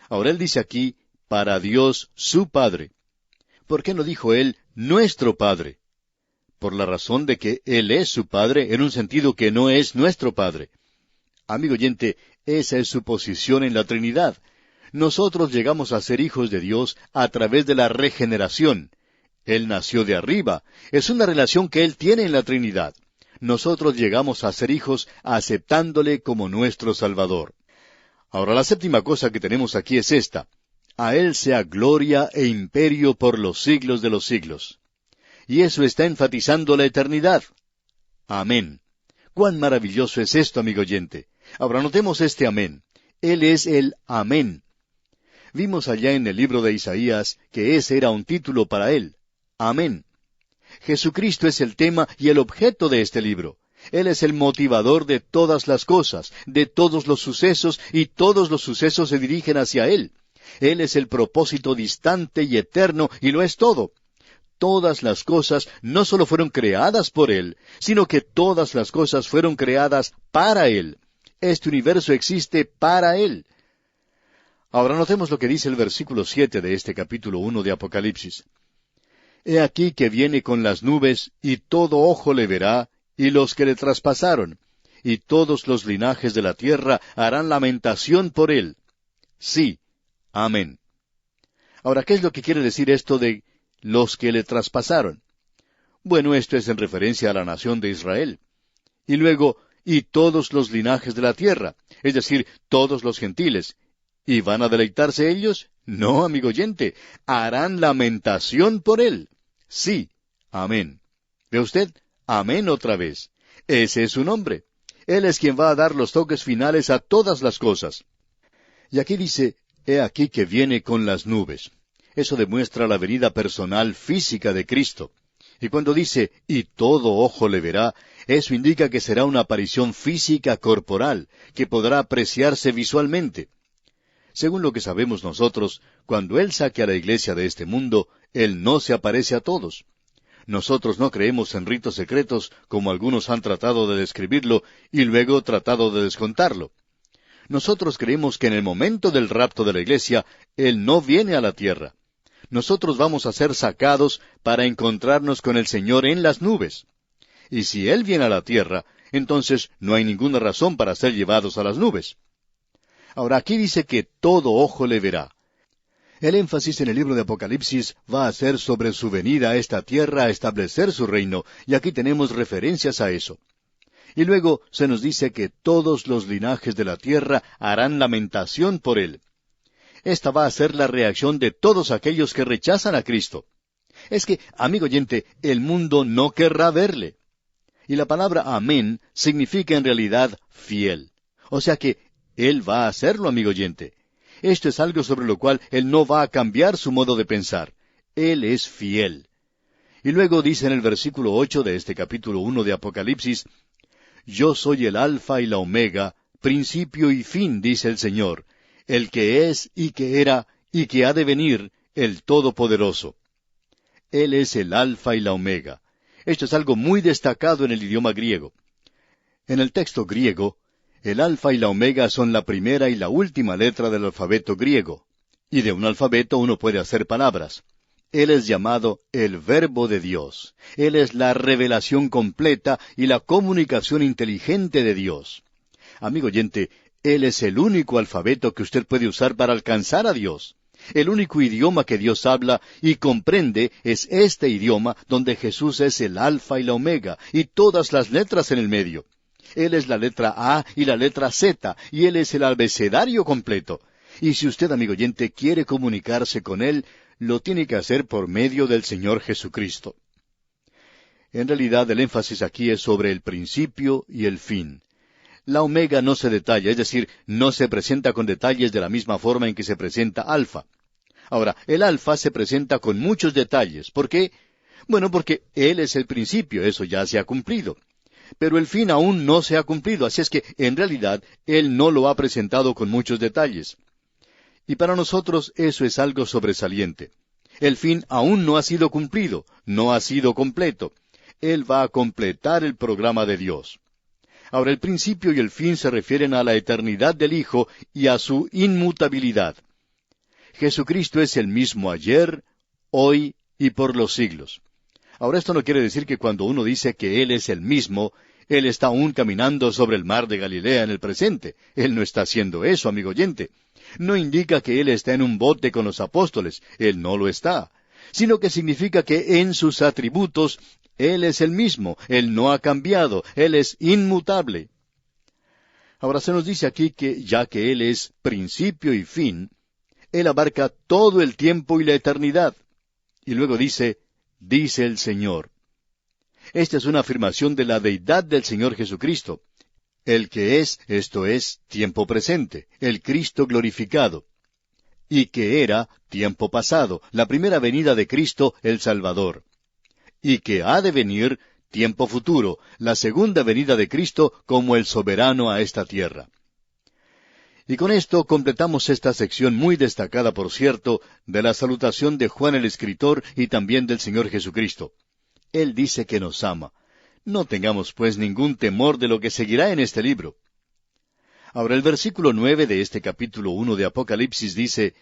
Ahora Él dice aquí, para Dios su Padre. ¿Por qué no dijo Él, nuestro Padre? Por la razón de que Él es su Padre, en un sentido que no es nuestro Padre. Amigo oyente, esa es su posición en la Trinidad. Nosotros llegamos a ser hijos de Dios a través de la regeneración. Él nació de arriba. Es una relación que Él tiene en la Trinidad. Nosotros llegamos a ser hijos aceptándole como nuestro Salvador. Ahora la séptima cosa que tenemos aquí es esta. A Él sea gloria e imperio por los siglos de los siglos. Y eso está enfatizando la eternidad. Amén. ¡Cuán maravilloso es esto, amigo oyente! Ahora notemos este amén. Él es el amén. Vimos allá en el libro de Isaías que ese era un título para Él. Amén. Jesucristo es el tema y el objeto de este libro. Él es el motivador de todas las cosas, de todos los sucesos, y todos los sucesos se dirigen hacia Él. Él es el propósito distante y eterno, y lo es todo. Todas las cosas no solo fueron creadas por Él, sino que todas las cosas fueron creadas para Él. Este universo existe para Él. Ahora notemos lo que dice el versículo 7 de este capítulo 1 de Apocalipsis. He aquí que viene con las nubes, y todo ojo le verá, y los que le traspasaron, y todos los linajes de la tierra harán lamentación por él. Sí, amén. Ahora, ¿qué es lo que quiere decir esto de los que le traspasaron? Bueno, esto es en referencia a la nación de Israel. Y luego, y todos los linajes de la tierra, es decir, todos los gentiles. ¿Y van a deleitarse ellos? No, amigo oyente, harán lamentación por él. Sí, amén. ¿Ve usted? Amén otra vez. Ese es su nombre. Él es quien va a dar los toques finales a todas las cosas. Y aquí dice, he aquí que viene con las nubes. Eso demuestra la venida personal física de Cristo. Y cuando dice, y todo ojo le verá, eso indica que será una aparición física corporal, que podrá apreciarse visualmente. Según lo que sabemos nosotros, cuando Él saque a la iglesia de este mundo, Él no se aparece a todos. Nosotros no creemos en ritos secretos, como algunos han tratado de describirlo, y luego tratado de descontarlo. Nosotros creemos que en el momento del rapto de la iglesia, Él no viene a la tierra. Nosotros vamos a ser sacados para encontrarnos con el Señor en las nubes. Y si Él viene a la tierra, entonces no hay ninguna razón para ser llevados a las nubes. Ahora aquí dice que todo ojo le verá. El énfasis en el libro de Apocalipsis va a ser sobre su venida a esta tierra a establecer su reino, y aquí tenemos referencias a eso. Y luego se nos dice que todos los linajes de la tierra harán lamentación por él. Esta va a ser la reacción de todos aquellos que rechazan a Cristo. Es que, amigo oyente, el mundo no querrá verle. Y la palabra amén significa en realidad fiel. O sea que Él va a hacerlo, amigo oyente. Esto es algo sobre lo cual Él no va a cambiar su modo de pensar. Él es fiel. Y luego dice en el versículo 8 de este capítulo 1 de Apocalipsis, Yo soy el Alfa y la Omega, principio y fin, dice el Señor, el que es y que era y que ha de venir, el Todopoderoso. Él es el Alfa y la Omega. Esto es algo muy destacado en el idioma griego. En el texto griego, el Alfa y la Omega son la primera y la última letra del alfabeto griego. Y de un alfabeto uno puede hacer palabras. Él es llamado el Verbo de Dios. Él es la revelación completa y la comunicación inteligente de Dios. Amigo oyente, Él es el único alfabeto que usted puede usar para alcanzar a Dios. El único idioma que Dios habla y comprende es este idioma donde Jesús es el Alfa y la Omega y todas las letras en el medio. Él es la letra A y la letra Z y Él es el abecedario completo. Y si usted, amigo oyente, quiere comunicarse con Él, lo tiene que hacer por medio del Señor Jesucristo. En realidad el énfasis aquí es sobre el principio y el fin. La omega no se detalla, es decir, no se presenta con detalles de la misma forma en que se presenta alfa. Ahora, el alfa se presenta con muchos detalles. ¿Por qué? Bueno, porque Él es el principio, eso ya se ha cumplido. Pero el fin aún no se ha cumplido, así es que, en realidad, Él no lo ha presentado con muchos detalles. Y para nosotros eso es algo sobresaliente. El fin aún no ha sido cumplido, no ha sido completo. Él va a completar el programa de Dios. Ahora, el principio y el fin se refieren a la eternidad del Hijo y a su inmutabilidad. Jesucristo es el mismo ayer, hoy y por los siglos. Ahora, esto no quiere decir que cuando uno dice que Él es el mismo, Él está aún caminando sobre el mar de Galilea en el presente. Él no está haciendo eso, amigo oyente. No indica que Él está en un bote con los apóstoles. Él no lo está. Sino que significa que en sus atributos Él es el mismo, Él no ha cambiado, Él es inmutable. Ahora se nos dice aquí que ya que Él es principio y fin, Él abarca todo el tiempo y la eternidad. Y luego dice el Señor. Esta es una afirmación de la deidad del Señor Jesucristo. El que es, esto es, tiempo presente, el Cristo glorificado. Y que era, tiempo pasado, la primera venida de Cristo, el Salvador. Y que ha de venir, tiempo futuro, la segunda venida de Cristo como el soberano a esta tierra. Y con esto completamos esta sección muy destacada, por cierto, de la salutación de Juan el Escritor y también del Señor Jesucristo. Él dice que nos ama. No tengamos pues ningún temor de lo que seguirá en este libro. Ahora el versículo 9 de este capítulo 1 de Apocalipsis dice,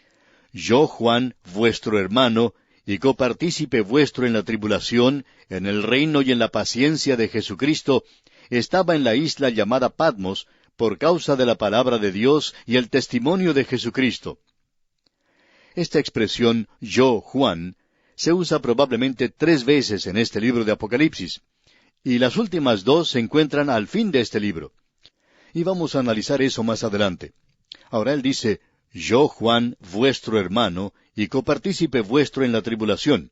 Yo, Juan, vuestro hermano, y copartícipe vuestro en la tribulación, en el reino y en la paciencia de Jesucristo, estaba en la isla llamada Patmos, por causa de la palabra de Dios y el testimonio de Jesucristo. Esta expresión, yo, Juan, se usa probablemente 3 veces en este libro de Apocalipsis, y las últimas 2 se encuentran al fin de este libro. Y vamos a analizar eso más adelante. Ahora él dice, yo, Juan, vuestro hermano, y copartícipe vuestro en la tribulación.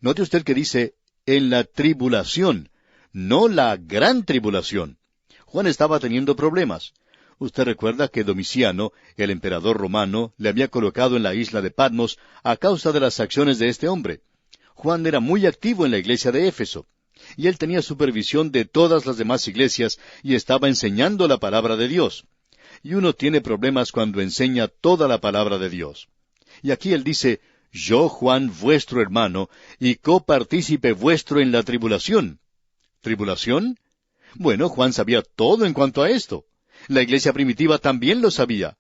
Note usted que dice, en la tribulación, no la gran tribulación. Juan estaba teniendo problemas. Usted recuerda que Domiciano, el emperador romano, le había colocado en la isla de Patmos a causa de las acciones de este hombre. Juan era muy activo en la iglesia de Éfeso, y él tenía supervisión de todas las demás iglesias y estaba enseñando la palabra de Dios. Y uno tiene problemas cuando enseña toda la palabra de Dios. Y aquí él dice, yo, Juan, vuestro hermano, y copartícipe vuestro en la tribulación. ¿Tribulación? Bueno, Juan sabía todo en cuanto a esto. La iglesia primitiva también lo sabía.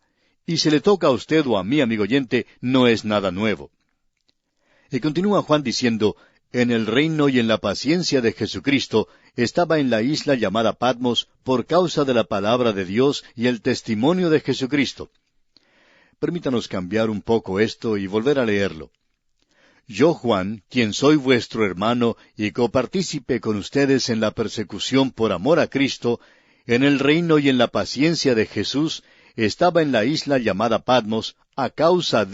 Y si le toca a usted o a mí, amigo oyente, no es nada nuevo. Y continúa Juan diciendo, en el reino y en la paciencia de Jesucristo, estaba en la isla llamada Patmos por causa de la palabra de Dios y el testimonio de Jesucristo. Permítanos cambiar un poco esto y volver a leerlo. Yo, Juan, quien soy vuestro hermano y copartícipe con ustedes en la persecución por amor a Cristo, en el reino y en la paciencia de Jesús, estaba en la isla llamada Patmos, a causa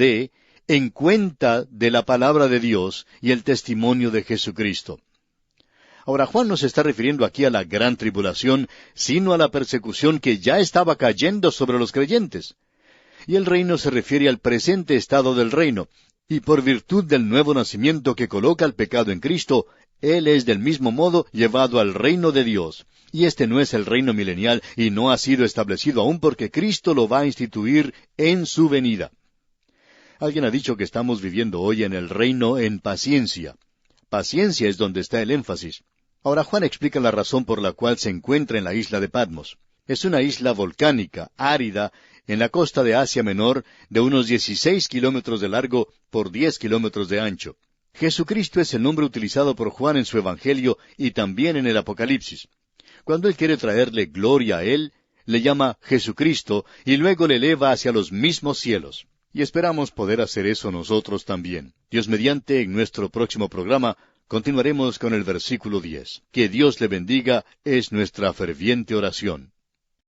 en cuenta de la palabra de Dios y el testimonio de Jesucristo. Ahora Juan no se está refiriendo aquí a la gran tribulación, sino a la persecución que ya estaba cayendo sobre los creyentes. Y el reino se refiere al presente estado del reino, y por virtud del nuevo nacimiento que coloca el pecado en Cristo, Él es del mismo modo llevado al reino de Dios. Y este no es el reino milenial y no ha sido establecido aún porque Cristo lo va a instituir en su venida. Alguien ha dicho que estamos viviendo hoy en el reino en paciencia. Paciencia es donde está el énfasis. Ahora Juan explica la razón por la cual se encuentra en la isla de Patmos. Es una isla volcánica, árida, en la costa de Asia Menor, de unos 16 kilómetros de largo por 10 kilómetros de ancho. Jesucristo es el nombre utilizado por Juan en su Evangelio y también en el Apocalipsis. Cuando Él quiere traerle gloria a Él, le llama Jesucristo y luego le eleva hacia los mismos cielos. Y esperamos poder hacer eso nosotros también. Dios mediante, en nuestro próximo programa, continuaremos con el versículo 10. Que Dios le bendiga es nuestra ferviente oración.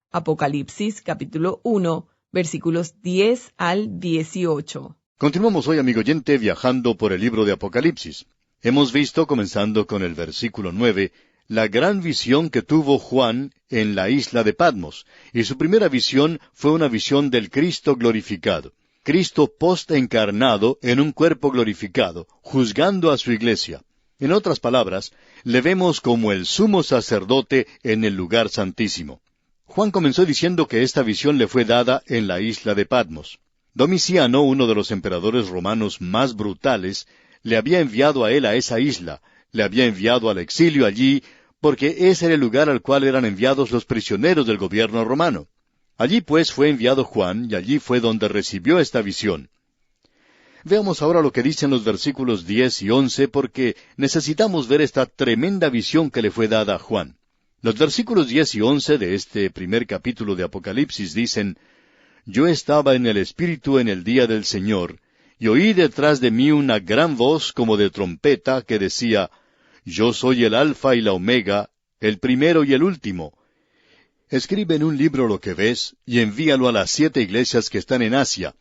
Apocalipsis capítulo 1, versículos 10 al 18. Continuamos hoy, amigo oyente, viajando por el libro de Apocalipsis. Hemos visto, comenzando con el versículo 9, la gran visión que tuvo Juan en la isla de Patmos, y su primera visión fue una visión del Cristo glorificado. Cristo post-encarnado en un cuerpo glorificado, juzgando a su iglesia. En otras palabras, le vemos como el sumo sacerdote en el lugar santísimo. Juan comenzó diciendo que esta visión le fue dada en la isla de Patmos. Domiciano, uno de los emperadores romanos más brutales, le había enviado a él a esa isla, le había enviado al exilio allí, porque ese era el lugar al cual eran enviados los prisioneros del gobierno romano. Allí pues fue enviado Juan, y allí fue donde recibió esta visión. Veamos ahora lo que dicen los versículos 10 y 11, porque necesitamos ver esta tremenda visión que le fue dada a Juan. Los versículos 10 y 11 de este primer capítulo de Apocalipsis dicen: Yo estaba en el Espíritu en el día del Señor, y oí detrás de mí una gran voz como de trompeta que decía: Yo soy el Alfa y la Omega, el primero y el último. Escribe en un libro lo que ves, y envíalo a las 7 iglesias que están en Asia,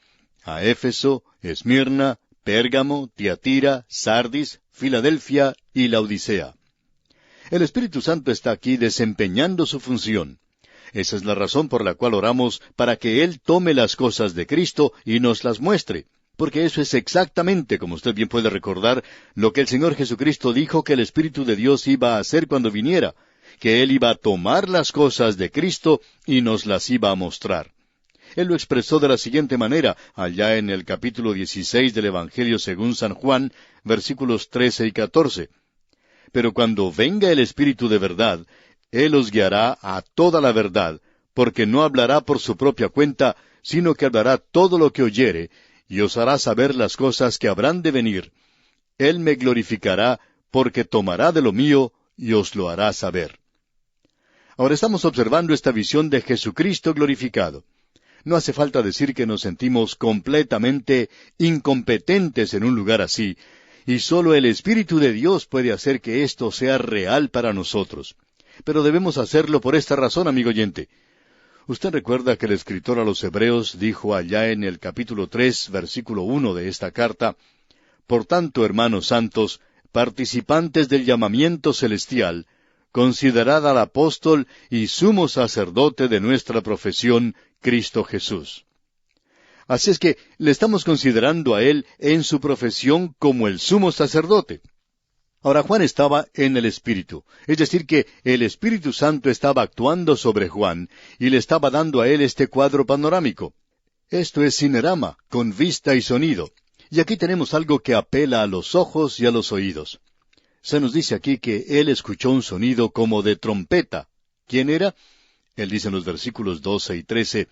a Éfeso, Esmirna, Pérgamo, Tiatira, Sardis, Filadelfia y Laodicea. El Espíritu Santo está aquí desempeñando su función. Esa es la razón por la cual oramos para que Él tome las cosas de Cristo y nos las muestre, porque eso es exactamente, como usted bien puede recordar, lo que el Señor Jesucristo dijo que el Espíritu de Dios iba a hacer cuando viniera, que Él iba a tomar las cosas de Cristo y nos las iba a mostrar. Él lo expresó de la siguiente manera, allá en el capítulo 16 del Evangelio según San Juan, versículos 13 y 14. Pero cuando venga el Espíritu de verdad, Él os guiará a toda la verdad, porque no hablará por su propia cuenta, sino que hablará todo lo que oyere, y os hará saber las cosas que habrán de venir. Él me glorificará, porque tomará de lo mío, y os lo hará saber. Ahora estamos observando esta visión de Jesucristo glorificado. No hace falta decir que nos sentimos completamente incompetentes en un lugar así, y solo el Espíritu de Dios puede hacer que esto sea real para nosotros. Pero debemos hacerlo por esta razón, amigo oyente. Usted recuerda que el escritor a los Hebreos dijo allá en el capítulo 3, versículo 1 de esta carta: Por tanto, hermanos santos, participantes del llamamiento celestial, considerad al apóstol y sumo sacerdote de nuestra profesión, Cristo Jesús. Así es que le estamos considerando a Él en su profesión como el sumo sacerdote. Ahora Juan estaba en el Espíritu, es decir que el Espíritu Santo estaba actuando sobre Juan y le estaba dando a él este cuadro panorámico. Esto es cinerama, con vista y sonido. Y aquí tenemos algo que apela a los ojos y a los oídos. Se nos dice aquí que él escuchó un sonido como de trompeta. ¿Quién era? Él dice en los versículos 12 y 13,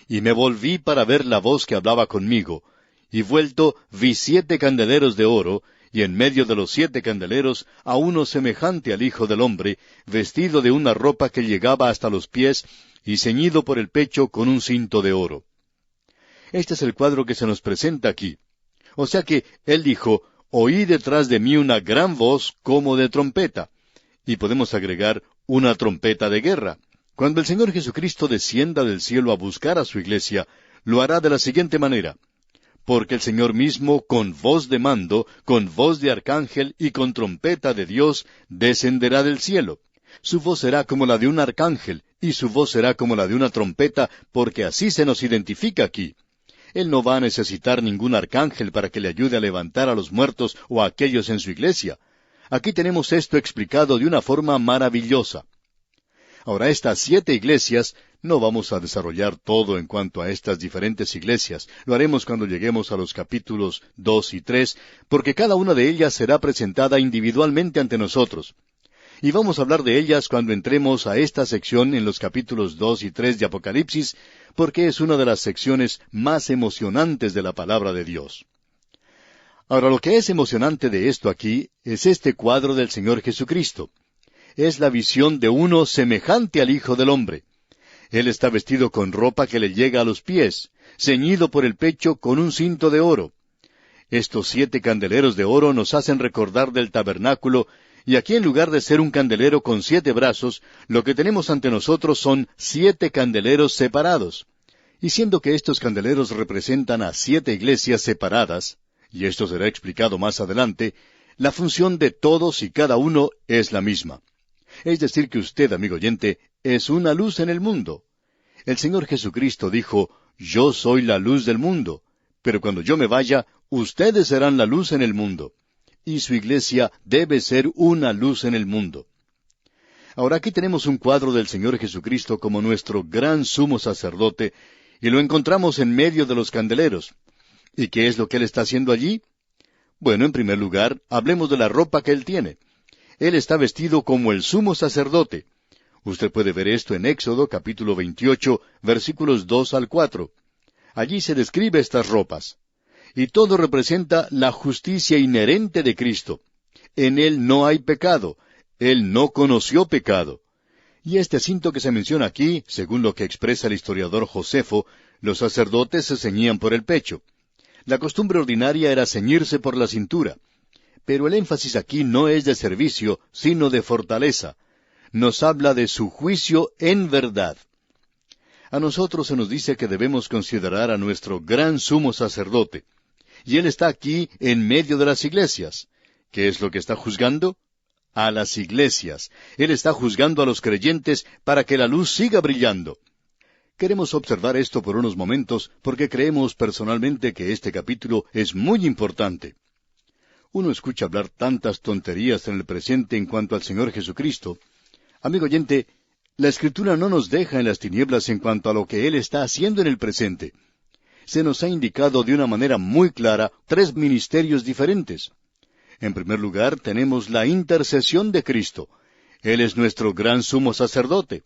Y me volví para ver la voz que hablaba conmigo, y vuelto vi 7 candeleros de oro, y en medio de los 7 candeleros a uno semejante al Hijo del Hombre, vestido de una ropa que llegaba hasta los pies, y ceñido por el pecho con un cinto de oro. Este es el cuadro que se nos presenta aquí. O sea que él dijo: oí detrás de mí una gran voz como de trompeta. Y podemos agregar una trompeta de guerra. Cuando el Señor Jesucristo descienda del cielo a buscar a su iglesia, lo hará de la siguiente manera. Porque el Señor mismo, con voz de mando, con voz de arcángel y con trompeta de Dios, descenderá del cielo. Su voz será como la de un arcángel, y su voz será como la de una trompeta, porque así se nos identifica aquí. Él no va a necesitar ningún arcángel para que le ayude a levantar a los muertos o a aquellos en su iglesia. Aquí tenemos esto explicado de una forma maravillosa. Ahora, estas 7 iglesias, no vamos a desarrollar todo en cuanto a estas diferentes iglesias. Lo haremos cuando lleguemos a los capítulos 2 y 3, porque cada una de ellas será presentada individualmente ante nosotros. Y vamos a hablar de ellas cuando entremos a esta sección en los capítulos 2 y 3 de Apocalipsis, porque es una de las secciones más emocionantes de la palabra de Dios. Ahora, lo que es emocionante de esto aquí es este cuadro del Señor Jesucristo. Es la visión de uno semejante al Hijo del Hombre. Él está vestido con ropa que le llega a los pies, ceñido por el pecho con un cinto de oro. Estos 7 candeleros de oro nos hacen recordar del tabernáculo, y aquí en lugar de ser un candelero con 7 brazos, lo que tenemos ante nosotros son 7 candeleros separados. Y siendo que estos candeleros representan a 7 iglesias separadas, y esto será explicado más adelante, la función de todos y cada uno es la misma. Es decir que usted, amigo oyente, es una luz en el mundo. El Señor Jesucristo dijo, «Yo soy la luz del mundo, pero cuando yo me vaya, ustedes serán la luz en el mundo». Y su iglesia debe ser una luz en el mundo. Ahora aquí tenemos un cuadro del Señor Jesucristo como nuestro gran sumo sacerdote, y lo encontramos en medio de los candeleros. ¿Y qué es lo que Él está haciendo allí? Bueno, en primer lugar, hablemos de la ropa que Él tiene. Él está vestido como el sumo sacerdote. Usted puede ver esto en Éxodo capítulo 28, versículos 2 al 4. Allí se describe estas ropas. Y todo representa la justicia inherente de Cristo. En Él no hay pecado. Él no conoció pecado. Y este cinto que se menciona aquí, según lo que expresa el historiador Josefo, los sacerdotes se ceñían por el pecho. La costumbre ordinaria era ceñirse por la cintura. Pero el énfasis aquí no es de servicio, sino de fortaleza. Nos habla de su juicio en verdad. A nosotros se nos dice que debemos considerar a nuestro gran sumo sacerdote. Y Él está aquí en medio de las iglesias. ¿Qué es lo que está juzgando? A las iglesias. Él está juzgando a los creyentes para que la luz siga brillando. Queremos observar esto por unos momentos porque creemos personalmente que este capítulo es muy importante. Uno escucha hablar tantas tonterías en el presente en cuanto al Señor Jesucristo. Amigo oyente, la Escritura no nos deja en las tinieblas en cuanto a lo que Él está haciendo en el presente. Se nos ha indicado de una manera muy clara 3 ministerios diferentes. En primer lugar, tenemos la intercesión de Cristo. Él es nuestro gran sumo sacerdote.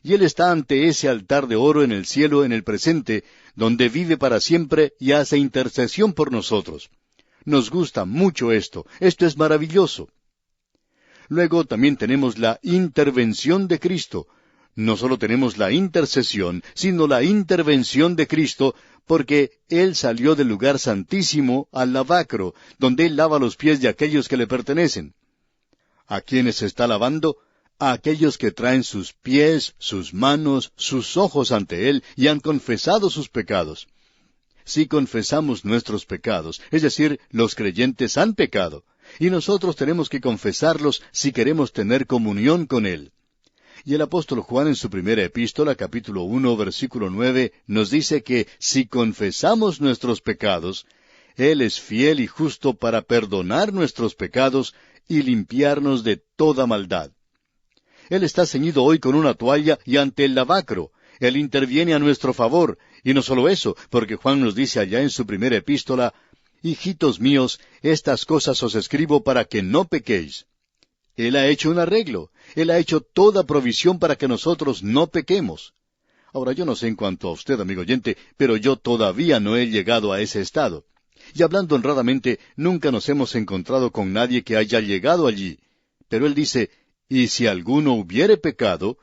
Y Él está ante ese altar de oro en el cielo en el presente, donde vive para siempre y hace intercesión por nosotros. Nos gusta mucho esto. Esto es maravilloso. Luego también tenemos la intervención de Cristo. No solo tenemos la intercesión, sino la intervención de Cristo, porque Él salió del lugar santísimo al lavacro, donde Él lava los pies de aquellos que le pertenecen. ¿A quiénes está lavando? A aquellos que traen sus pies, sus manos, sus ojos ante Él y han confesado sus pecados. Si confesamos nuestros pecados, es decir, los creyentes han pecado, y nosotros tenemos que confesarlos si queremos tener comunión con Él. Y el apóstol Juan en su primera epístola, capítulo 1, versículo 9, nos dice que si confesamos nuestros pecados, Él es fiel y justo para perdonar nuestros pecados y limpiarnos de toda maldad. Él está ceñido hoy con una toalla y ante el lavacro. Él interviene a nuestro favor. Y no solo eso, porque Juan nos dice allá en su primera epístola, «Hijitos míos, estas cosas os escribo para que no pequéis». Él ha hecho un arreglo. Él ha hecho toda provisión para que nosotros no pequemos. Ahora, yo no sé en cuanto a usted, amigo oyente, pero yo todavía no he llegado a ese estado. Y hablando honradamente, nunca nos hemos encontrado con nadie que haya llegado allí. Pero Él dice, «Y si alguno hubiere pecado,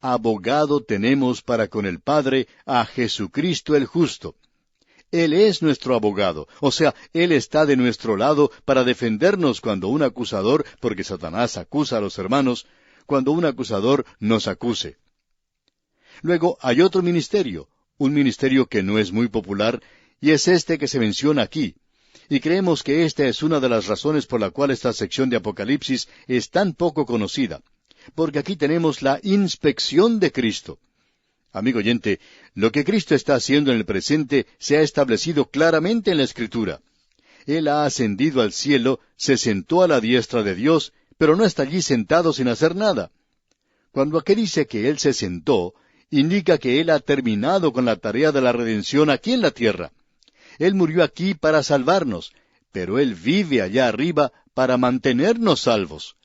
abogado tenemos para con el Padre a Jesucristo el justo». Él es nuestro abogado, o sea, Él está de nuestro lado para defendernos cuando un acusador, porque Satanás acusa a los hermanos, cuando un acusador nos acuse. Luego hay otro ministerio, un ministerio que no es muy popular, y es este que se menciona aquí. Y creemos que esta es una de las razones por la cual esta sección de Apocalipsis es tan poco conocida, porque aquí tenemos la inspección de Cristo. Amigo oyente, lo que Cristo está haciendo en el presente se ha establecido claramente en la Escritura. Él ha ascendido al cielo, se sentó a la diestra de Dios, pero no está allí sentado sin hacer nada. Cuando aquí dice que Él se sentó, indica que Él ha terminado con la tarea de la redención aquí en la tierra. Él murió aquí para salvarnos, pero Él vive allá arriba para mantenernos salvos.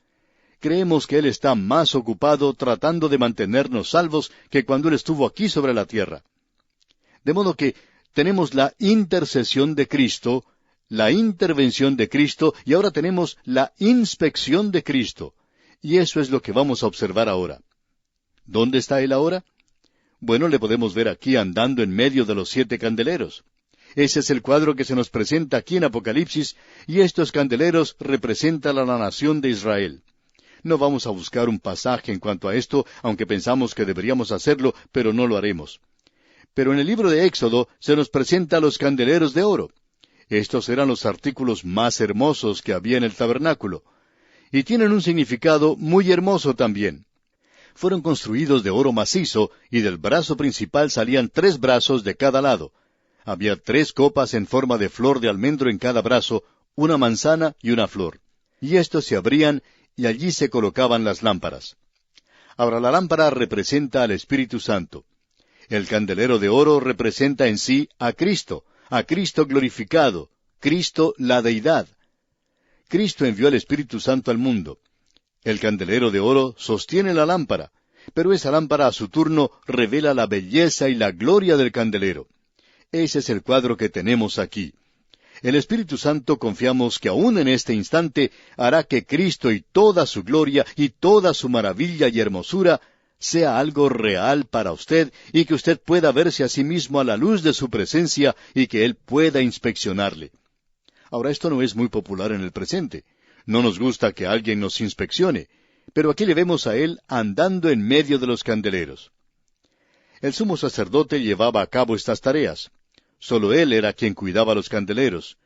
Creemos que Él está más ocupado tratando de mantenernos salvos que cuando Él estuvo aquí sobre la tierra. De modo que tenemos la intercesión de Cristo, la intervención de Cristo, y ahora tenemos la inspección de Cristo. Y eso es lo que vamos a observar ahora. ¿Dónde está Él ahora? Bueno, le podemos ver aquí andando en medio de los 7 candeleros. Ese es el cuadro que se nos presenta aquí en Apocalipsis, y estos candeleros representan a la nación de Israel. No vamos a buscar un pasaje en cuanto a esto, aunque pensamos que deberíamos hacerlo, pero no lo haremos. Pero en el libro de Éxodo se nos presenta los candeleros de oro. Estos eran los artículos más hermosos que había en el tabernáculo. Y tienen un significado muy hermoso también. Fueron construidos de oro macizo, y del brazo principal salían 3 brazos de cada lado. Había 3 copas en forma de flor de almendro en cada brazo, una manzana y una flor. Y estos se abrían, y allí se colocaban las lámparas. Ahora, la lámpara representa al Espíritu Santo. El candelero de oro representa en sí a Cristo glorificado, Cristo la deidad. Cristo envió al Espíritu Santo al mundo. El candelero de oro sostiene la lámpara, pero esa lámpara a su turno revela la belleza y la gloria del candelero. Ese es el cuadro que tenemos aquí. El Espíritu Santo confiamos que aún en este instante hará que Cristo y toda su gloria y toda su maravilla y hermosura sea algo real para usted y que usted pueda verse a sí mismo a la luz de su presencia y que Él pueda inspeccionarle. Ahora, esto no es muy popular en el presente. No nos gusta que alguien nos inspeccione, pero aquí le vemos a Él andando en medio de los candeleros. El sumo sacerdote llevaba a cabo estas tareas. Solo él era quien cuidaba los candeleros.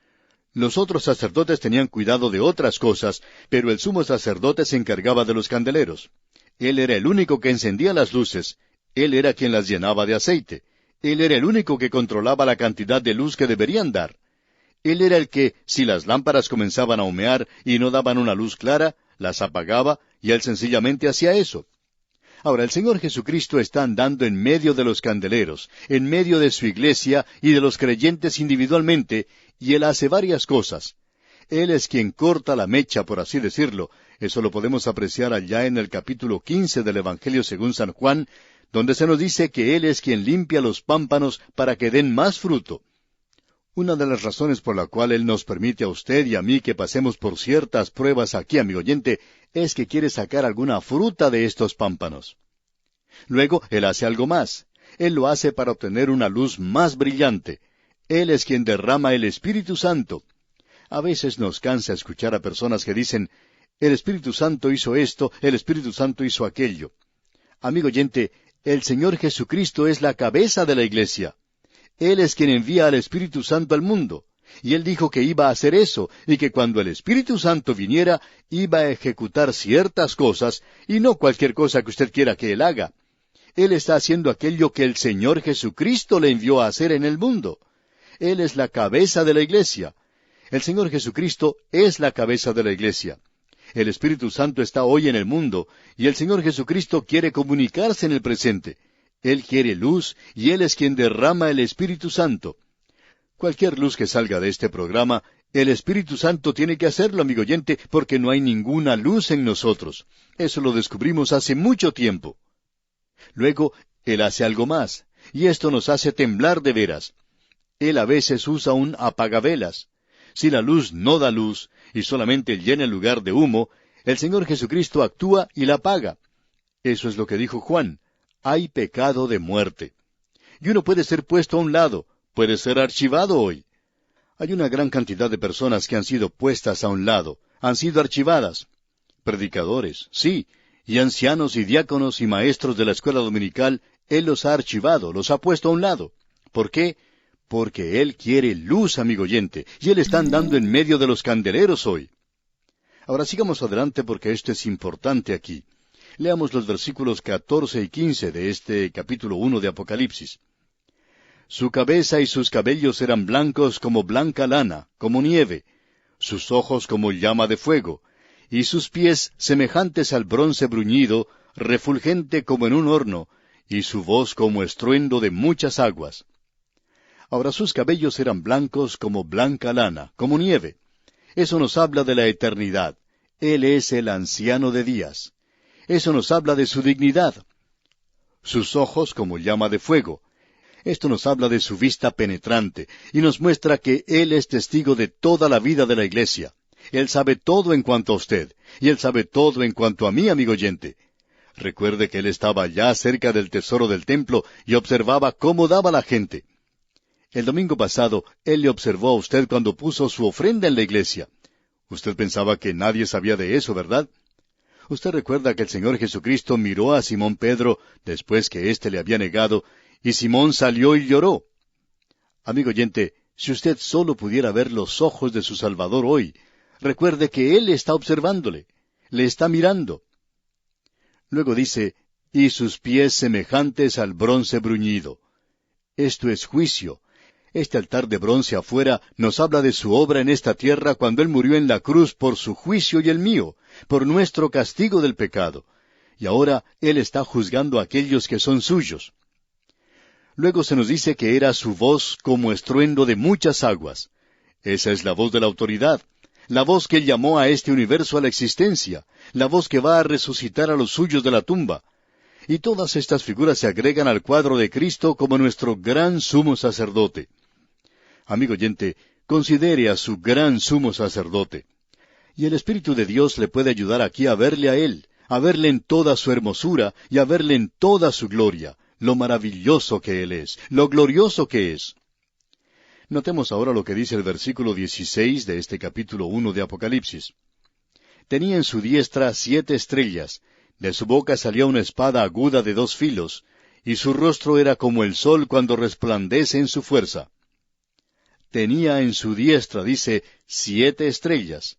Los otros sacerdotes tenían cuidado de otras cosas, pero el sumo sacerdote se encargaba de los candeleros. Él era el único que encendía las luces. Él era quien las llenaba de aceite. Él era el único que controlaba la cantidad de luz que deberían dar. Él era el que, si las lámparas comenzaban a humear y no daban una luz clara, las apagaba, y él sencillamente hacía eso. Ahora, el Señor Jesucristo está andando en medio de los candeleros, en medio de su iglesia y de los creyentes individualmente, y Él hace varias cosas. Él es quien corta la mecha, por así decirlo. Eso lo podemos apreciar allá en el capítulo 15 del Evangelio según San Juan, donde se nos dice que Él es quien limpia los pámpanos para que den más fruto. Una de las razones por la cual Él nos permite a usted y a mí que pasemos por ciertas pruebas aquí, amigo oyente, es que quiere sacar alguna fruta de estos pámpanos. Luego, Él hace algo más. Él lo hace para obtener una luz más brillante. Él es quien derrama el Espíritu Santo. A veces nos cansa escuchar a personas que dicen, el Espíritu Santo hizo esto, el Espíritu Santo hizo aquello. Amigo oyente, el Señor Jesucristo es la cabeza de la iglesia. Él es quien envía al Espíritu Santo al mundo. Y Él dijo que iba a hacer eso, y que cuando el Espíritu Santo viniera, iba a ejecutar ciertas cosas, y no cualquier cosa que usted quiera que Él haga. Él está haciendo aquello que el Señor Jesucristo le envió a hacer en el mundo. Él es la cabeza de la iglesia. El Señor Jesucristo es la cabeza de la iglesia. El Espíritu Santo está hoy en el mundo, y el Señor Jesucristo quiere comunicarse en el presente. Él quiere luz, y Él es quien derrama el Espíritu Santo. Cualquier luz que salga de este programa, el Espíritu Santo tiene que hacerlo, amigo oyente, porque no hay ninguna luz en nosotros. Eso lo descubrimos hace mucho tiempo. Luego, Él hace algo más, y esto nos hace temblar de veras. Él a veces usa un apagavelas. Si la luz no da luz, y solamente llena el lugar de humo, el Señor Jesucristo actúa y la apaga. Eso es lo que dijo Juan. Hay pecado de muerte. Y uno puede ser puesto a un lado, puede ser archivado hoy. Hay una gran cantidad de personas que han sido puestas a un lado, han sido archivadas. Predicadores, sí, y ancianos y diáconos y maestros de la escuela dominical, Él los ha archivado, los ha puesto a un lado. ¿Por qué? Porque Él quiere luz, amigo oyente, y Él está andando en medio de los candeleros hoy. Ahora sigamos adelante porque esto es importante aquí. Leamos los versículos 14 y 15 de este capítulo 1 de Apocalipsis. Su cabeza y sus cabellos eran blancos como blanca lana, como nieve, sus ojos como llama de fuego, y sus pies semejantes al bronce bruñido, refulgente como en un horno, y su voz como estruendo de muchas aguas. Ahora sus cabellos eran blancos como blanca lana, como nieve. Eso nos habla de la eternidad. Él es el anciano de días. Eso nos habla de su dignidad. Sus ojos como llama de fuego. Esto nos habla de su vista penetrante, y nos muestra que Él es testigo de toda la vida de la iglesia. Él sabe todo en cuanto a usted, y Él sabe todo en cuanto a mí, amigo oyente. Recuerde que Él estaba allá cerca del tesoro del templo y observaba cómo daba la gente. El domingo pasado, Él le observó a usted cuando puso su ofrenda en la iglesia. Usted pensaba que nadie sabía de eso, ¿verdad? Usted recuerda que el Señor Jesucristo miró a Simón Pedro después que éste le había negado, y Simón salió y lloró. Amigo oyente, si usted solo pudiera ver los ojos de su Salvador hoy, recuerde que Él está observándole, le está mirando. Luego dice, y sus pies semejantes al bronce bruñido. Esto es juicio. Este altar de bronce afuera nos habla de su obra en esta tierra cuando Él murió en la cruz por su juicio y el mío, por nuestro castigo del pecado. Y ahora Él está juzgando a aquellos que son suyos. Luego se nos dice que era su voz como estruendo de muchas aguas. Esa es la voz de la autoridad, la voz que Él llamó a este universo a la existencia, la voz que va a resucitar a los suyos de la tumba. Y todas estas figuras se agregan al cuadro de Cristo como nuestro gran sumo sacerdote. Amigo oyente, considere a su gran sumo sacerdote. Y el Espíritu de Dios le puede ayudar aquí a verle a Él, a verle en toda su hermosura y a verle en toda su gloria, lo maravilloso que Él es, lo glorioso que es. Notemos ahora lo que dice el versículo 16 de este capítulo 1 de Apocalipsis. Tenía en su diestra 7 estrellas, de su boca salía una espada aguda de 2 filos, y su rostro era como el sol cuando resplandece en su fuerza. Tenía en su diestra, dice, 7 estrellas.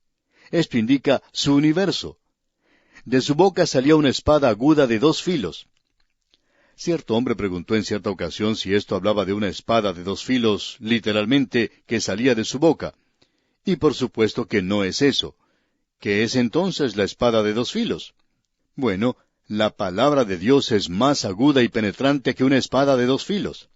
Esto indica su universo. De su boca salía una espada aguda de 2 filos. Cierto hombre preguntó en cierta ocasión si esto hablaba de una espada de 2 filos, literalmente, que salía de su boca. Y por supuesto que no es eso. ¿Qué es entonces la espada de 2 filos? Bueno, la palabra de Dios es más aguda y penetrante que una espada de 2 filos.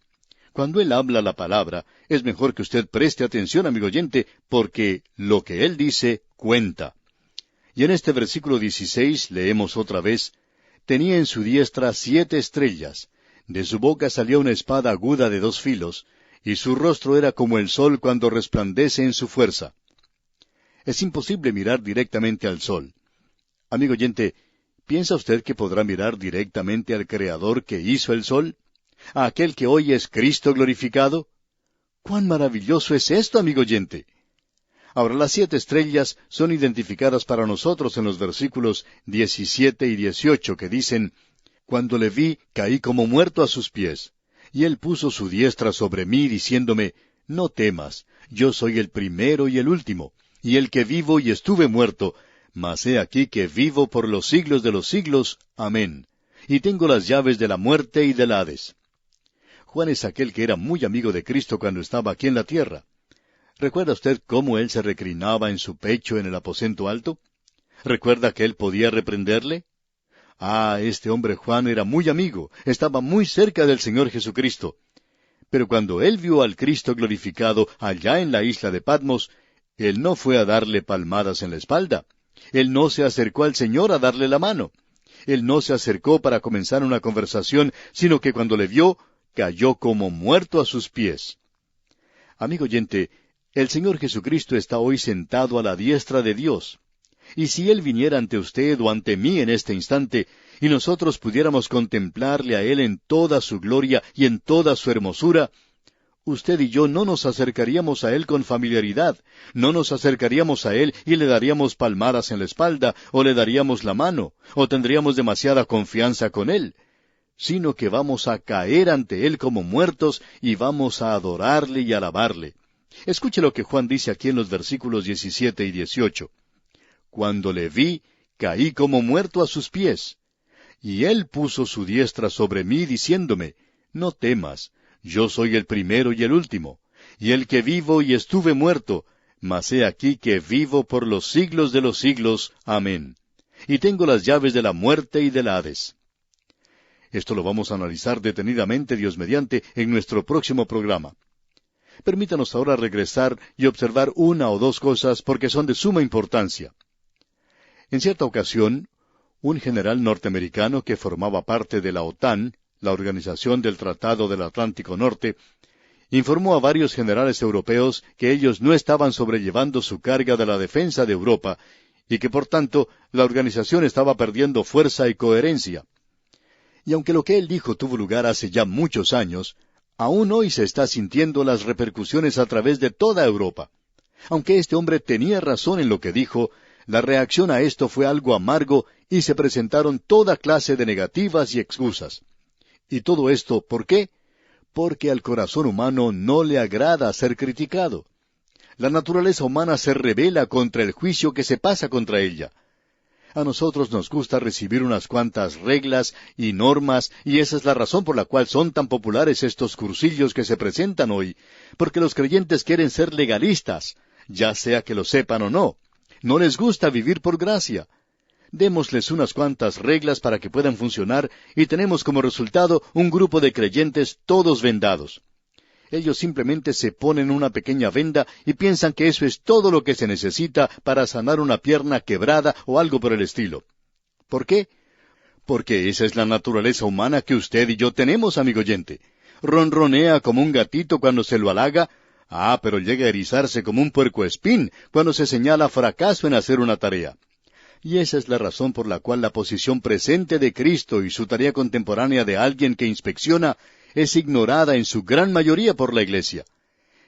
Cuando Él habla la palabra, es mejor que usted preste atención, amigo oyente, porque lo que Él dice cuenta. Y en este versículo 16 leemos otra vez, tenía en su diestra 7 estrellas, de su boca salía una espada aguda de 2 filos, y su rostro era como el sol cuando resplandece en su fuerza. Es imposible mirar directamente al sol. Amigo oyente, ¿piensa usted que podrá mirar directamente al Creador que hizo el sol? ¿A aquel que hoy es Cristo glorificado? ¡Cuán maravilloso es esto, amigo oyente! Ahora, las 7 estrellas son identificadas para nosotros en los versículos 17 y 18, que dicen, «Cuando le vi, caí como muerto a sus pies, y Él puso su diestra sobre mí, diciéndome, no temas, yo soy el primero y el último, y el que vivo y estuve muerto, mas he aquí que vivo por los siglos de los siglos. Amén. Y tengo las llaves de la muerte y del Hades». Juan es aquel que era muy amigo de Cristo cuando estaba aquí en la tierra. ¿Recuerda usted cómo él se reclinaba en su pecho en el aposento alto? ¿Recuerda que él podía reprenderle? Este hombre Juan era muy amigo, estaba muy cerca del Señor Jesucristo. Pero cuando él vio al Cristo glorificado allá en la isla de Patmos, él no fue a darle palmadas en la espalda. Él no se acercó al Señor a darle la mano. Él no se acercó para comenzar una conversación, sino que cuando le vio, cayó como muerto a sus pies. Amigo oyente, el Señor Jesucristo está hoy sentado a la diestra de Dios. Y si Él viniera ante usted o ante mí en este instante, y nosotros pudiéramos contemplarle a Él en toda su gloria y en toda su hermosura, usted y yo no nos acercaríamos a Él con familiaridad, no nos acercaríamos a Él y le daríamos palmadas en la espalda, o le daríamos la mano, o tendríamos demasiada confianza con Él, sino que vamos a caer ante Él como muertos y vamos a adorarle y alabarle. Escuche lo que Juan dice aquí en los versículos 17 y 18. Cuando le vi, caí como muerto a sus pies. Y Él puso su diestra sobre mí, diciéndome, no temas, yo soy el primero y el último, y el que vivo y estuve muerto, mas he aquí que vivo por los siglos de los siglos. Amén. Y tengo las llaves de la muerte y del Hades. Esto lo vamos a analizar detenidamente, Dios mediante, en nuestro próximo programa. Permítanos ahora regresar y observar una o dos cosas porque son de suma importancia. En cierta ocasión, un general norteamericano que formaba parte de la OTAN, la Organización del Tratado del Atlántico Norte, informó a varios generales europeos que ellos no estaban sobrellevando su carga de la defensa de Europa y que por tanto la organización estaba perdiendo fuerza y coherencia. Y aunque lo que él dijo tuvo lugar hace ya muchos años, aún hoy se está sintiendo las repercusiones a través de toda Europa. Aunque este hombre tenía razón en lo que dijo, la reacción a esto fue algo amargo y se presentaron toda clase de negativas y excusas. Y todo esto, ¿por qué? Porque al corazón humano no le agrada ser criticado. La naturaleza humana se rebela contra el juicio que se pasa contra ella. A nosotros nos gusta recibir unas cuantas reglas y normas, y esa es la razón por la cual son tan populares estos cursillos que se presentan hoy, porque los creyentes quieren ser legalistas, ya sea que lo sepan o no. No les gusta vivir por gracia. Démosles unas cuantas reglas para que puedan funcionar, y tenemos como resultado un grupo de creyentes todos vendados. Ellos simplemente se ponen una pequeña venda y piensan que eso es todo lo que se necesita para sanar una pierna quebrada o algo por el estilo. ¿Por qué? Porque esa es la naturaleza humana que usted y yo tenemos, amigo oyente. Ronronea como un gatito cuando se lo halaga, pero llega a erizarse como un puercoespín cuando se señala fracaso en hacer una tarea. Y esa es la razón por la cual la posición presente de Cristo y su tarea contemporánea de alguien que inspecciona es ignorada en su gran mayoría por la Iglesia.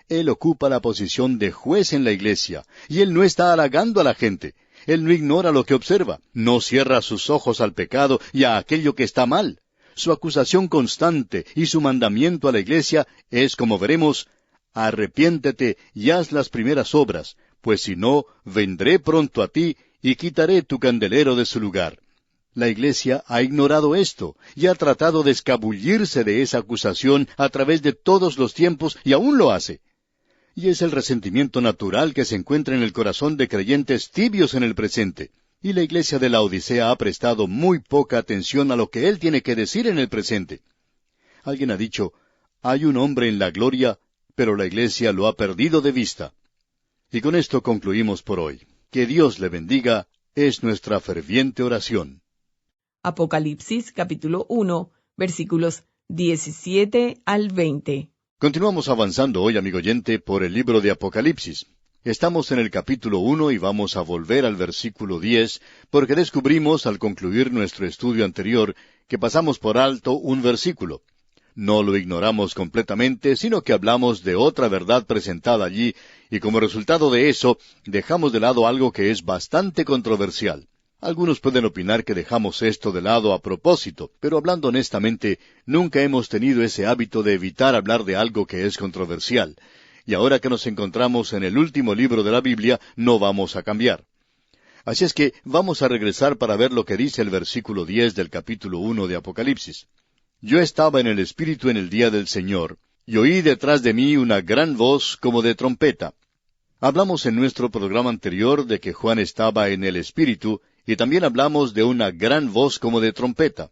Él ocupa la posición de juez en la Iglesia, y Él no está halagando a la gente. Él no ignora lo que observa, no cierra sus ojos al pecado y a aquello que está mal. Su acusación constante y su mandamiento a la Iglesia es, como veremos, arrepiéntete y haz las primeras obras, pues si no, vendré pronto a ti y quitaré tu candelero de su lugar. La Iglesia ha ignorado esto y ha tratado de escabullirse de esa acusación a través de todos los tiempos y aún lo hace. Y es el resentimiento natural que se encuentra en el corazón de creyentes tibios en el presente. Y la Iglesia de la Odisea ha prestado muy poca atención a lo que Él tiene que decir en el presente. Alguien ha dicho, hay un hombre en la gloria, pero la Iglesia lo ha perdido de vista. Y con esto concluimos por hoy. Que Dios le bendiga, es nuestra ferviente oración. Apocalipsis capítulo 1, versículos 17 al 20. Continuamos avanzando hoy, amigo oyente, por el libro de Apocalipsis. Estamos en el capítulo 1 y vamos a volver al versículo 10, porque descubrimos, al concluir nuestro estudio anterior, que pasamos por alto un versículo. No lo ignoramos completamente, sino que hablamos de otra verdad presentada allí, y como resultado de eso, dejamos de lado algo que es bastante controversial. Algunos pueden opinar que dejamos esto de lado a propósito, pero hablando honestamente, nunca hemos tenido ese hábito de evitar hablar de algo que es controversial. Y ahora que nos encontramos en el último libro de la Biblia, no vamos a cambiar. Así es que vamos a regresar para ver lo que dice el versículo 10 del capítulo 1 de Apocalipsis. Yo estaba en el Espíritu en el día del Señor, y oí detrás de mí una gran voz como de trompeta. Hablamos en nuestro programa anterior de que Juan estaba en el Espíritu, y también hablamos de una gran voz como de trompeta.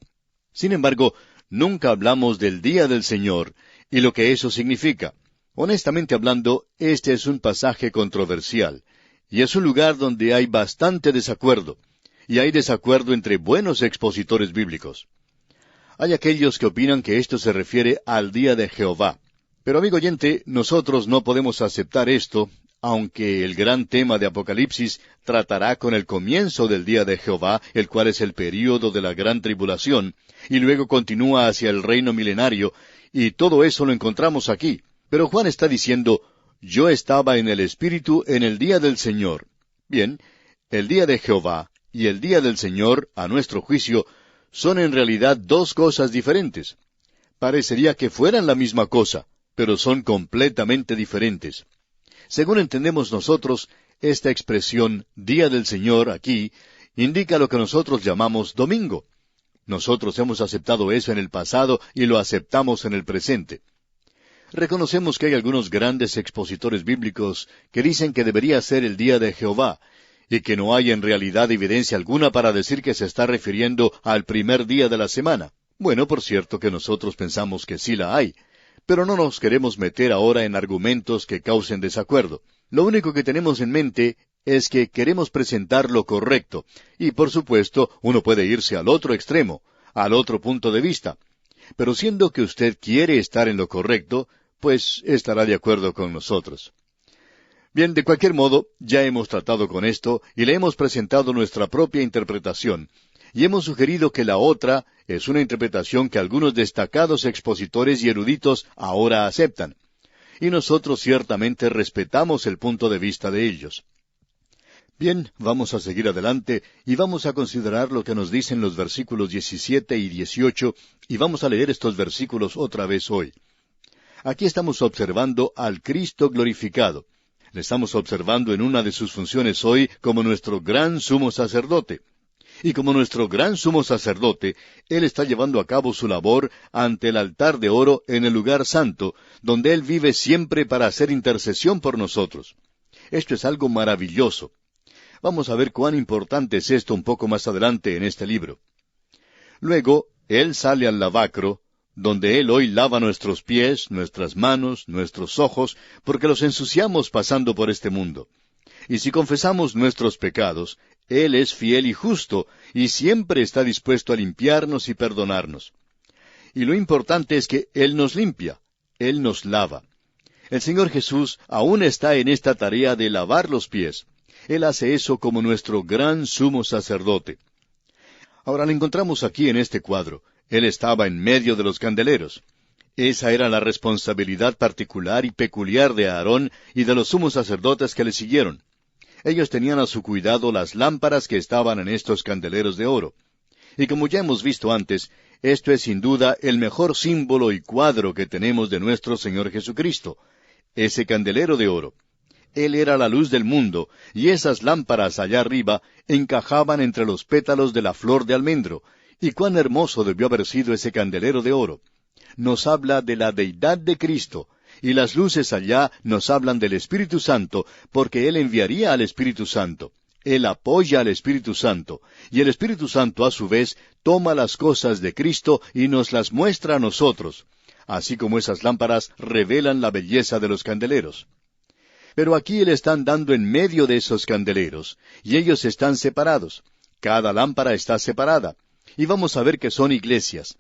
Sin embargo, nunca hablamos del día del Señor y lo que eso significa. Honestamente hablando, este es un pasaje controversial, y es un lugar donde hay bastante desacuerdo, y hay desacuerdo entre buenos expositores bíblicos. Hay aquellos que opinan que esto se refiere al día de Jehová. Pero amigo oyente, nosotros no podemos aceptar esto, aunque el gran tema de Apocalipsis tratará con el comienzo del día de Jehová, el cual es el período de la gran tribulación, y luego continúa hacia el reino milenario, y todo eso lo encontramos aquí. Pero Juan está diciendo, yo estaba en el Espíritu en el día del Señor. Bien, el día de Jehová y el día del Señor, a nuestro juicio, son en realidad dos cosas diferentes. Parecería que fueran la misma cosa, pero son completamente diferentes. Según entendemos nosotros, esta expresión, día del Señor, aquí, indica lo que nosotros llamamos domingo. Nosotros hemos aceptado eso en el pasado y lo aceptamos en el presente. Reconocemos que hay algunos grandes expositores bíblicos que dicen que debería ser el día de Jehová, y que no hay en realidad evidencia alguna para decir que se está refiriendo al primer día de la semana. Bueno, por cierto que nosotros pensamos que sí la hay, pero no nos queremos meter ahora en argumentos que causen desacuerdo. Lo único que tenemos en mente es que queremos presentar lo correcto, y por supuesto uno puede irse al otro extremo, al otro punto de vista. Pero siendo que usted quiere estar en lo correcto, pues estará de acuerdo con nosotros. Bien, de cualquier modo, ya hemos tratado con esto y le hemos presentado nuestra propia interpretación, y hemos sugerido que la otra es una interpretación que algunos destacados expositores y eruditos ahora aceptan. Y nosotros ciertamente respetamos el punto de vista de ellos. Bien, vamos a seguir adelante y vamos a considerar lo que nos dicen los versículos 17 y 18, y vamos a leer estos versículos otra vez hoy. Aquí estamos observando al Cristo glorificado. Le estamos observando en una de sus funciones hoy como nuestro gran sumo sacerdote. Y como nuestro gran sumo sacerdote, Él está llevando a cabo su labor ante el altar de oro en el lugar santo, donde Él vive siempre para hacer intercesión por nosotros. Esto es algo maravilloso. Vamos a ver cuán importante es esto un poco más adelante en este libro. Luego, Él sale al lavacro, donde Él hoy lava nuestros pies, nuestras manos, nuestros ojos, porque los ensuciamos pasando por este mundo. Y si confesamos nuestros pecados, Él es fiel y justo, y siempre está dispuesto a limpiarnos y perdonarnos. Y lo importante es que Él nos limpia, Él nos lava. El Señor Jesús aún está en esta tarea de lavar los pies. Él hace eso como nuestro gran sumo sacerdote. Ahora lo encontramos aquí en este cuadro. Él estaba en medio de los candeleros. Esa era la responsabilidad particular y peculiar de Aarón y de los sumos sacerdotes que le siguieron. Ellos tenían a su cuidado las lámparas que estaban en estos candeleros de oro. Y como ya hemos visto antes, esto es sin duda el mejor símbolo y cuadro que tenemos de nuestro Señor Jesucristo, ese candelero de oro. Él era la luz del mundo, y esas lámparas allá arriba encajaban entre los pétalos de la flor de almendro. Y cuán hermoso debió haber sido ese candelero de oro. Nos habla de la deidad de Cristo, y las luces allá nos hablan del Espíritu Santo, porque Él enviaría al Espíritu Santo. Él apoya al Espíritu Santo, y el Espíritu Santo a su vez toma las cosas de Cristo y nos las muestra a nosotros, así como esas lámparas revelan la belleza de los candeleros. Pero aquí Él está andando en medio de esos candeleros, y ellos están separados. Cada lámpara está separada. Y vamos a ver que son iglesias.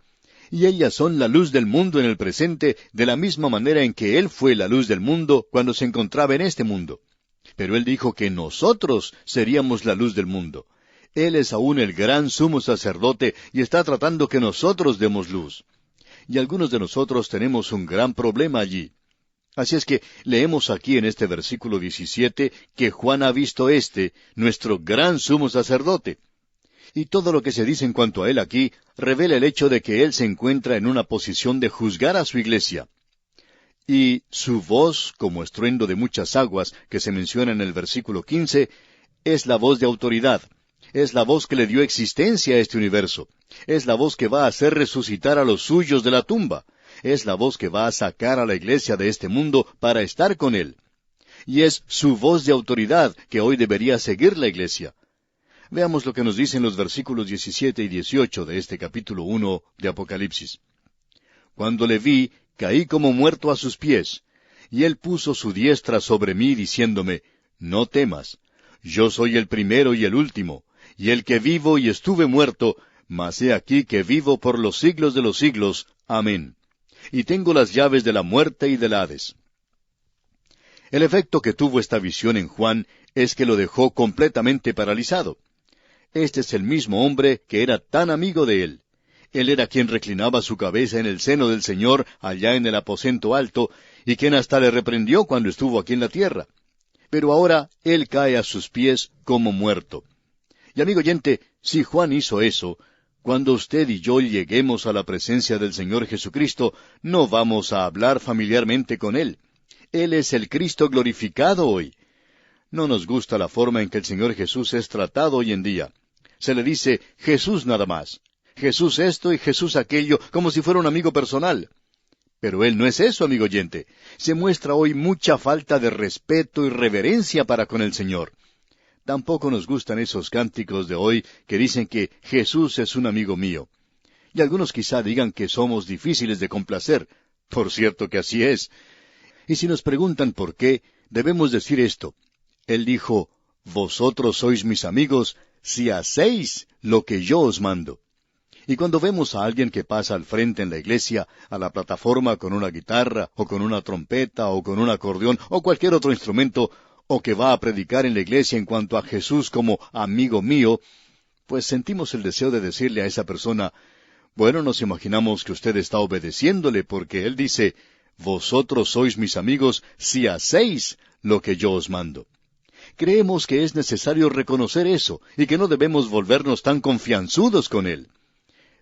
Y ellas son la luz del mundo en el presente, de la misma manera en que Él fue la luz del mundo cuando se encontraba en este mundo. Pero Él dijo que nosotros seríamos la luz del mundo. Él es aún el gran sumo sacerdote y está tratando que nosotros demos luz. Y algunos de nosotros tenemos un gran problema allí. Así es que leemos aquí en este versículo 17 que Juan ha visto nuestro gran sumo sacerdote. Y todo lo que se dice en cuanto a él aquí revela el hecho de que él se encuentra en una posición de juzgar a su iglesia. Y su voz, como estruendo de muchas aguas, que se menciona en el versículo 15, es la voz de autoridad. Es la voz que le dio existencia a este universo. Es la voz que va a hacer resucitar a los suyos de la tumba. Es la voz que va a sacar a la iglesia de este mundo para estar con él. Y es su voz de autoridad que hoy debería seguir la iglesia. Veamos lo que nos dicen los versículos 17 y 18 de este capítulo 1 de Apocalipsis. Cuando le vi, caí como muerto a sus pies, y él puso su diestra sobre mí, diciéndome, no temas, yo soy el primero y el último, y el que vivo y estuve muerto, mas he aquí que vivo por los siglos de los siglos. Amén. Y tengo las llaves de la muerte y del Hades. El efecto que tuvo esta visión en Juan es que lo dejó completamente paralizado. Este es el mismo hombre que era tan amigo de él. Él era quien reclinaba su cabeza en el seno del Señor allá en el aposento alto, y quien hasta le reprendió cuando estuvo aquí en la tierra. Pero ahora Él cae a sus pies como muerto. Y amigo oyente, si Juan hizo eso, cuando usted y yo lleguemos a la presencia del Señor Jesucristo, no vamos a hablar familiarmente con Él. Él es el Cristo glorificado hoy. No nos gusta la forma en que el Señor Jesús es tratado hoy en día. Se le dice Jesús nada más. Jesús esto y Jesús aquello, como si fuera un amigo personal. Pero Él no es eso, amigo oyente. Se muestra hoy mucha falta de respeto y reverencia para con el Señor. Tampoco nos gustan esos cánticos de hoy que dicen que Jesús es un amigo mío. Y algunos quizá digan que somos difíciles de complacer. Por cierto que así es. Y si nos preguntan por qué, debemos decir esto. Él dijo, vosotros sois mis amigos si hacéis lo que yo os mando. Y cuando vemos a alguien que pasa al frente en la iglesia, a la plataforma con una guitarra, o con una trompeta, o con un acordeón, o cualquier otro instrumento, o que va a predicar en la iglesia en cuanto a Jesús como amigo mío, pues sentimos el deseo de decirle a esa persona, bueno, nos imaginamos que usted está obedeciéndole porque Él dice, vosotros sois mis amigos si hacéis lo que yo os mando. Creemos que es necesario reconocer eso y que no debemos volvernos tan confianzudos con Él.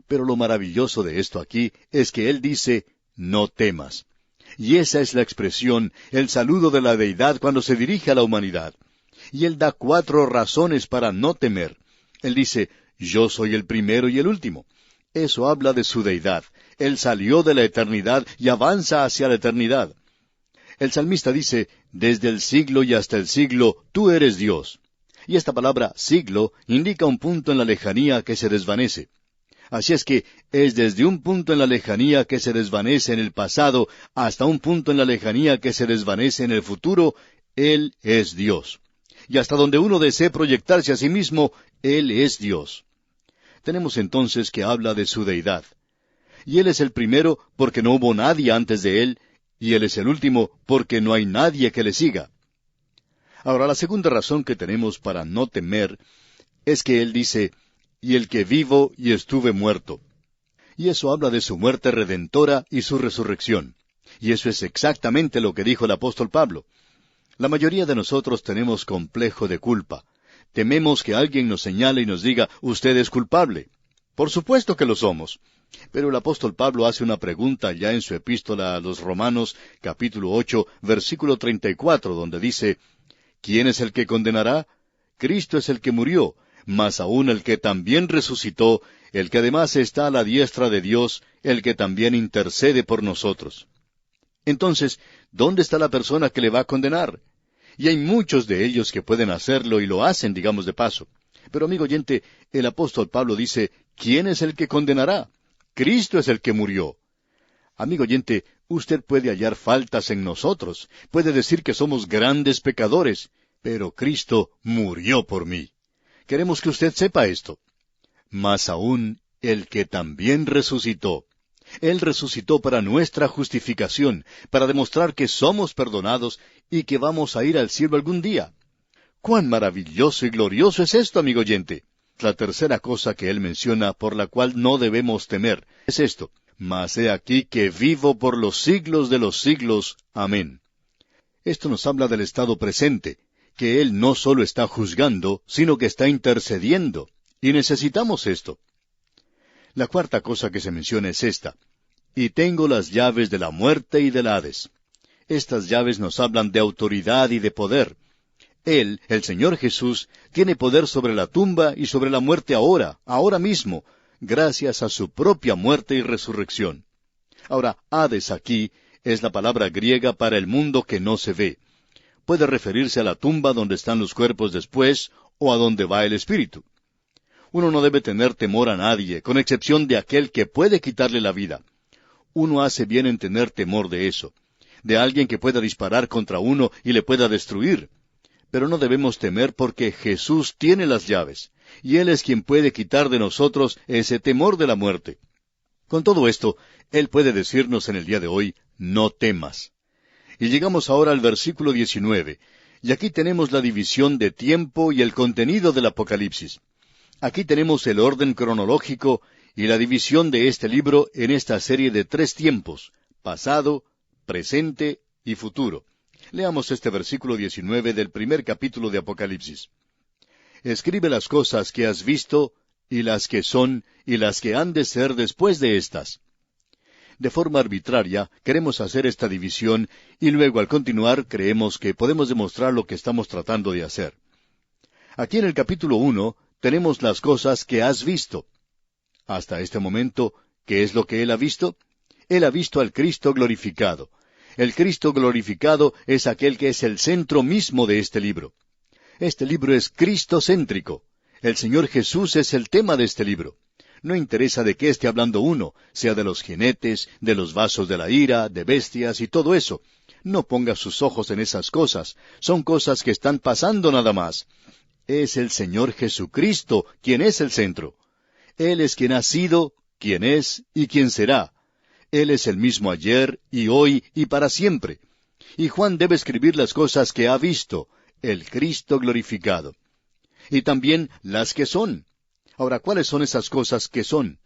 Pero lo maravilloso de esto aquí es que Él dice, no temas. Y esa es la expresión, el saludo de la deidad cuando se dirige a la humanidad. Y Él da 4 razones para no temer. Él dice, yo soy el primero y el último. Eso habla de su deidad. Él salió de la eternidad y avanza hacia la eternidad. El salmista dice, desde el siglo y hasta el siglo, tú eres Dios. Y esta palabra siglo indica un punto en la lejanía que se desvanece. Así es que es desde un punto en la lejanía que se desvanece en el pasado hasta un punto en la lejanía que se desvanece en el futuro, Él es Dios. Y hasta donde uno desee proyectarse a sí mismo, Él es Dios. Tenemos entonces que habla de su deidad. Y Él es el primero porque no hubo nadie antes de Él, y Él es el último porque no hay nadie que le siga. Ahora, la segunda razón que tenemos para no temer es que Él dice, y el que vivo y estuve muerto. Y eso habla de su muerte redentora y su resurrección. Y eso es exactamente lo que dijo el apóstol Pablo. La mayoría de nosotros tenemos complejo de culpa. Tememos que alguien nos señale y nos diga, usted es culpable. Por supuesto que lo somos. Pero el apóstol Pablo hace una pregunta ya en su epístola a los Romanos, capítulo 8, versículo 34, donde dice, ¿quién es el que condenará? Cristo es el que murió, mas aún el que también resucitó, el que además está a la diestra de Dios, el que también intercede por nosotros. Entonces, ¿dónde está la persona que le va a condenar? Y hay muchos de ellos que pueden hacerlo y lo hacen, digamos de paso. Pero amigo oyente, el apóstol Pablo dice, ¿quién es el que condenará? Cristo es el que murió. Amigo oyente, usted puede hallar faltas en nosotros, puede decir que somos grandes pecadores, pero Cristo murió por mí. Queremos que usted sepa esto. Mas aún el que también resucitó. Él resucitó para nuestra justificación, para demostrar que somos perdonados y que vamos a ir al cielo algún día. ¡Cuán maravilloso y glorioso es esto, amigo oyente! La tercera cosa que él menciona por la cual no debemos temer es esto. Mas he aquí que vivo por los siglos de los siglos. Amén. Esto nos habla del estado presente, que Él no solo está juzgando, sino que está intercediendo. Y necesitamos esto. La cuarta cosa que se menciona es esta. Y tengo las llaves de la muerte y del Hades. Estas llaves nos hablan de autoridad y de poder. Él, el Señor Jesús, tiene poder sobre la tumba y sobre la muerte ahora mismo, gracias a su propia muerte y resurrección. Ahora, Hades aquí es la palabra griega para el mundo que no se ve. Puede referirse a la tumba donde están los cuerpos después, o a donde va el espíritu. Uno no debe tener temor a nadie, con excepción de aquel que puede quitarle la vida. Uno hace bien en tener temor de eso, de alguien que pueda disparar contra uno y le pueda destruir. Pero no debemos temer porque Jesús tiene las llaves, y Él es quien puede quitar de nosotros ese temor de la muerte. Con todo esto, Él puede decirnos en el día de hoy, no temas. Y llegamos ahora al versículo 19, y aquí tenemos la división de tiempo y el contenido del Apocalipsis. Aquí tenemos el orden cronológico, y la división de este libro en esta serie de 3 tiempos: pasado, presente y futuro. Leamos este versículo 19 del primer capítulo de Apocalipsis. Escribe las cosas que has visto, y las que son, y las que han de ser después de estas. De forma arbitraria, queremos hacer esta división, y luego al continuar creemos que podemos demostrar lo que estamos tratando de hacer. Aquí en el capítulo 1 tenemos las cosas que has visto. Hasta este momento, ¿qué es lo que él ha visto? Él ha visto al Cristo glorificado. El Cristo glorificado es aquel que es el centro mismo de este libro. Este libro es cristocéntrico. El Señor Jesús es el tema de este libro. No interesa de qué esté hablando uno, sea de los jinetes, de los vasos de la ira, de bestias y todo eso. No ponga sus ojos en esas cosas. Son cosas que están pasando nada más. Es el Señor Jesucristo quien es el centro. Él es quien ha sido, quien es y quien será. Él es el mismo ayer y hoy y para siempre. Y Juan debe escribir las cosas que ha visto, el Cristo glorificado. Y también las que son. Ahora, ¿cuáles son esas cosas que son?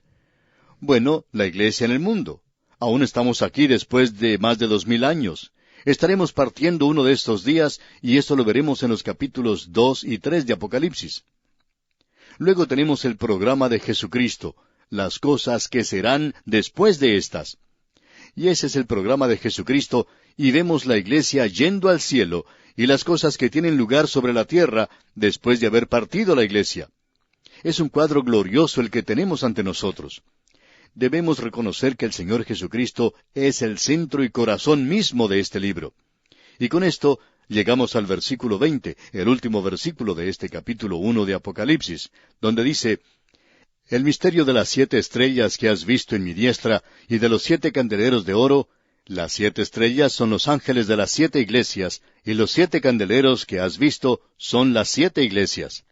Bueno, la iglesia en el mundo. Aún estamos aquí después de más de 2000 años. Estaremos partiendo uno de estos días, y esto lo veremos en los capítulos 2 y 3 de Apocalipsis. Luego tenemos el programa de Jesucristo, las cosas que serán después de estas. Y ese es el programa de Jesucristo, y vemos la iglesia yendo al cielo, y las cosas que tienen lugar sobre la tierra después de haber partido la iglesia. Es un cuadro glorioso el que tenemos ante nosotros. Debemos reconocer que el Señor Jesucristo es el centro y corazón mismo de este libro. Y con esto llegamos al versículo 20, el último versículo de este capítulo 1 de Apocalipsis, donde dice: El misterio de las 7 estrellas que has visto en mi diestra, y de los 7 candeleros de oro. Las 7 estrellas son los ángeles de las 7 iglesias, y los 7 candeleros que has visto son las 7 iglesias.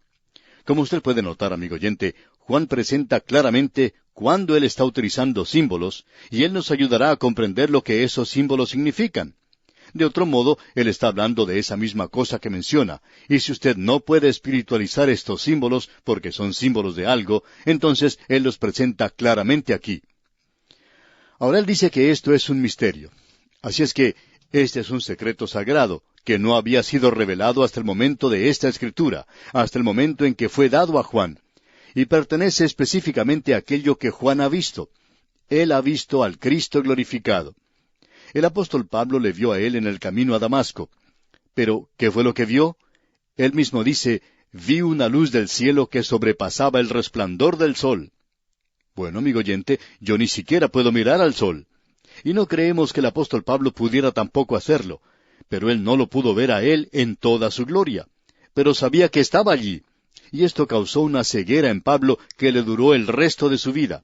Como usted puede notar, amigo oyente, Juan presenta claramente cuándo él está utilizando símbolos, y él nos ayudará a comprender lo que esos símbolos significan. De otro modo, él está hablando de esa misma cosa que menciona, y si usted no puede espiritualizar estos símbolos porque son símbolos de algo, entonces él los presenta claramente aquí. Ahora él dice que esto es un misterio. Así es que este es un secreto sagrado, que no había sido revelado hasta el momento de esta escritura, hasta el momento en que fue dado a Juan, y pertenece específicamente a aquello que Juan ha visto. Él ha visto al Cristo glorificado. El apóstol Pablo le vio a él en el camino a Damasco. Pero, ¿qué fue lo que vio? Él mismo dice: vi una luz del cielo que sobrepasaba el resplandor del sol. Bueno, amigo oyente, yo ni siquiera puedo mirar al sol. Y no creemos que el apóstol Pablo pudiera tampoco hacerlo. Pero él no lo pudo ver a él en toda su gloria. Pero sabía que estaba allí. Y esto causó una ceguera en Pablo que le duró el resto de su vida.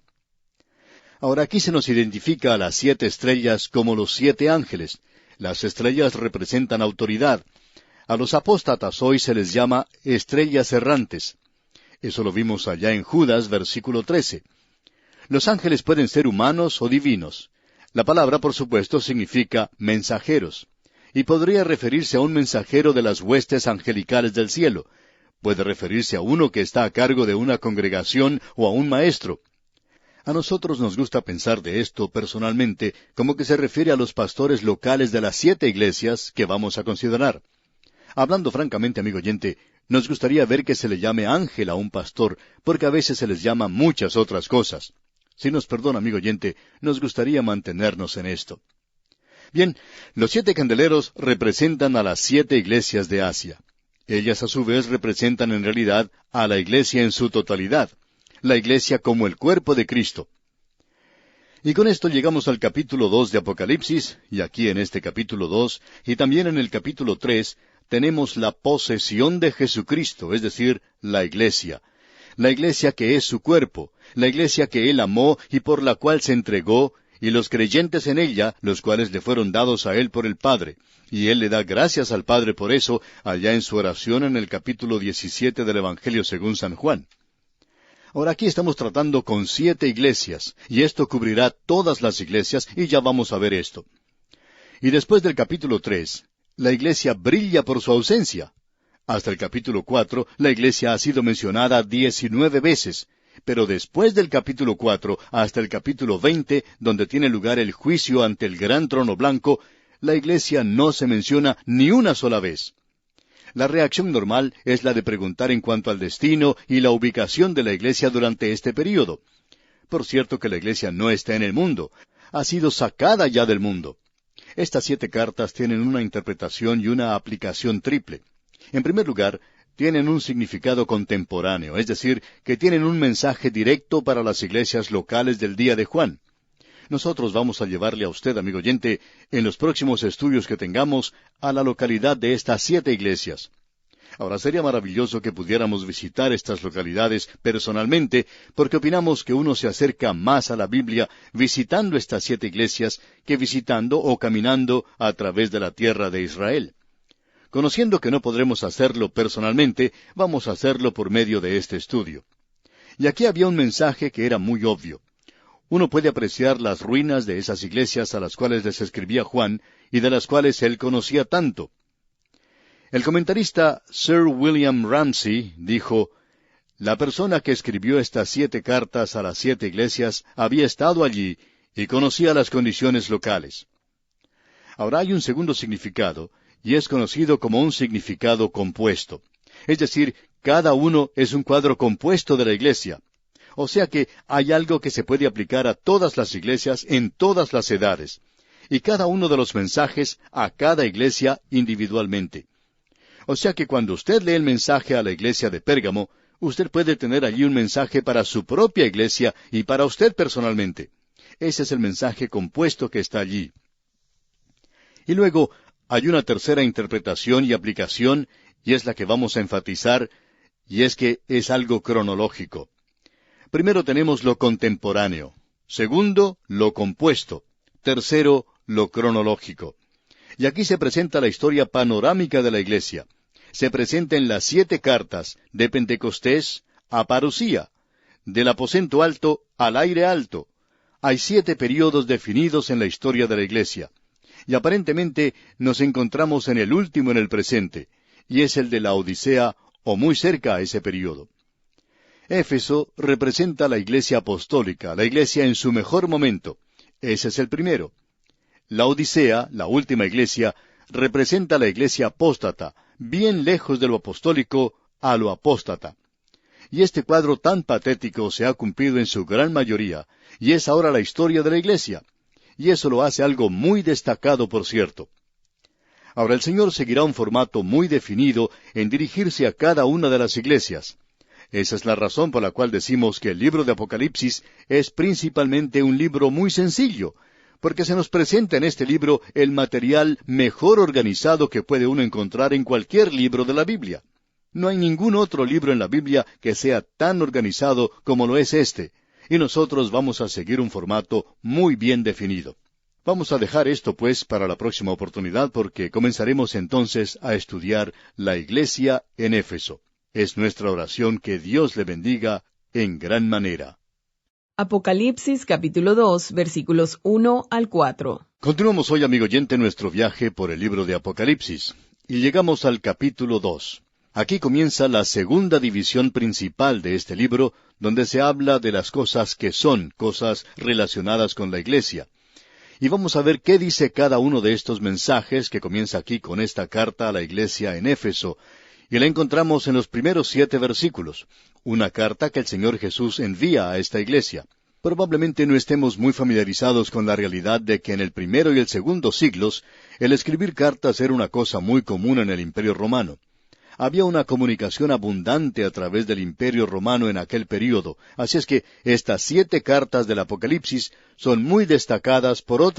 Ahora aquí se nos identifica a las 7 estrellas como los 7 ángeles. Las estrellas representan autoridad. A los apóstatas hoy se les llama estrellas errantes. Eso lo vimos allá en Judas, versículo 13. Los ángeles pueden ser humanos o divinos. La palabra, por supuesto, significa mensajeros. Y podría referirse a un mensajero de las huestes angelicales del cielo. Puede referirse a uno que está a cargo de una congregación o a un maestro. A nosotros nos gusta pensar de esto personalmente como que se refiere a los pastores locales de las 7 iglesias que vamos a considerar. Hablando francamente, amigo oyente, nos gustaría ver que se le llame ángel a un pastor, porque a veces se les llama muchas otras cosas. Si nos perdona, amigo oyente, nos gustaría mantenernos en esto. Bien, los 7 candeleros representan a las 7 iglesias de Asia. Ellas a su vez representan en realidad a la iglesia en su totalidad, la iglesia como el cuerpo de Cristo. Y con esto llegamos al capítulo 2 de Apocalipsis, y aquí en este capítulo 2, y también en el capítulo 3, tenemos la posesión de Jesucristo, es decir, la iglesia que es su cuerpo, la iglesia que Él amó y por la cual se entregó, y los creyentes en ella, los cuales le fueron dados a Él por el Padre. Y Él le da gracias al Padre por eso, allá en su oración en el capítulo 17 del Evangelio según San Juan. Ahora aquí estamos tratando con 7 iglesias, y esto cubrirá todas las iglesias, y ya vamos a ver esto. Y después del capítulo 3, la iglesia brilla por su ausencia. Hasta el capítulo 4, la iglesia ha sido mencionada 19 veces, Pero después del capítulo 4 hasta el capítulo 20, donde tiene lugar el juicio ante el gran trono blanco, la iglesia no se menciona ni una sola vez. La reacción normal es la de preguntar en cuanto al destino y la ubicación de la iglesia durante este período. Por cierto que la iglesia no está en el mundo, ha sido sacada ya del mundo. Estas 7 cartas tienen una interpretación y una aplicación triple. En primer lugar, tienen un significado contemporáneo, es decir, que tienen un mensaje directo para las iglesias locales del día de Juan. Nosotros vamos a llevarle a usted, amigo oyente, en los próximos estudios que tengamos, a la localidad de estas 7 iglesias. Ahora, sería maravilloso que pudiéramos visitar estas localidades personalmente, porque opinamos que uno se acerca más a la Biblia visitando estas 7 iglesias que visitando o caminando a través de la tierra de Israel. Conociendo que no podremos hacerlo personalmente, vamos a hacerlo por medio de este estudio. Y aquí había un mensaje que era muy obvio. Uno puede apreciar las ruinas de esas iglesias a las cuales les escribía Juan y de las cuales él conocía tanto. El comentarista Sir William Ramsay dijo, «La persona que escribió estas 7 cartas a las 7 iglesias había estado allí y conocía las condiciones locales». Ahora hay un segundo significado, y es conocido como un significado compuesto. Es decir, cada uno es un cuadro compuesto de la iglesia. O sea que hay algo que se puede aplicar a todas las iglesias en todas las edades, y cada uno de los mensajes a cada iglesia individualmente. O sea que cuando usted lee el mensaje a la iglesia de Pérgamo, usted puede tener allí un mensaje para su propia iglesia y para usted personalmente. Ese es el mensaje compuesto que está allí. Y luego hay una tercera interpretación y aplicación, y es la que vamos a enfatizar, y es que es algo cronológico. Primero tenemos lo contemporáneo. Segundo, lo compuesto. Tercero, lo cronológico. Y aquí se presenta la historia panorámica de la iglesia. Se presenta en las 7 cartas, de Pentecostés a Parucía, del aposento alto al aire alto. Hay 7 periodos definidos en la historia de la iglesia. Y aparentemente nos encontramos en el último en el presente, y es el de la Odisea, o muy cerca a ese período. Éfeso representa la iglesia apostólica, la iglesia en su mejor momento. Ese es el primero. La Odisea, la última iglesia, representa la iglesia apóstata, bien lejos de lo apostólico a lo apóstata. Y este cuadro tan patético se ha cumplido en su gran mayoría, y es ahora la historia de la iglesia. Y eso lo hace algo muy destacado, por cierto. Ahora el Señor seguirá un formato muy definido en dirigirse a cada una de las iglesias. Esa es la razón por la cual decimos que el libro de Apocalipsis es principalmente un libro muy sencillo, porque se nos presenta en este libro el material mejor organizado que puede uno encontrar en cualquier libro de la Biblia. No hay ningún otro libro en la Biblia que sea tan organizado como lo es este, y nosotros vamos a seguir un formato muy bien definido. Vamos a dejar esto, pues, para la próxima oportunidad, porque comenzaremos entonces a estudiar la iglesia en Éfeso. Es nuestra oración que Dios le bendiga en gran manera. Apocalipsis capítulo 2, versículos 1 al 4. Continuamos hoy, amigo oyente, nuestro viaje por el libro de Apocalipsis, y llegamos al capítulo 2. Aquí comienza la segunda división principal de este libro, donde se habla de las cosas que son, cosas relacionadas con la iglesia. Y vamos a ver qué dice cada uno de estos mensajes que comienza aquí con esta carta a la iglesia en Éfeso, y la encontramos en los primeros 7 versículos, una carta que el Señor Jesús envía a esta iglesia. Probablemente no estemos muy familiarizados con la realidad de que en el primero y el segundo siglos, el escribir cartas era una cosa muy común en el Imperio Romano. Había una comunicación abundante a través del Imperio Romano en aquel período, así es que estas 7 cartas del Apocalipsis son muy destacadas por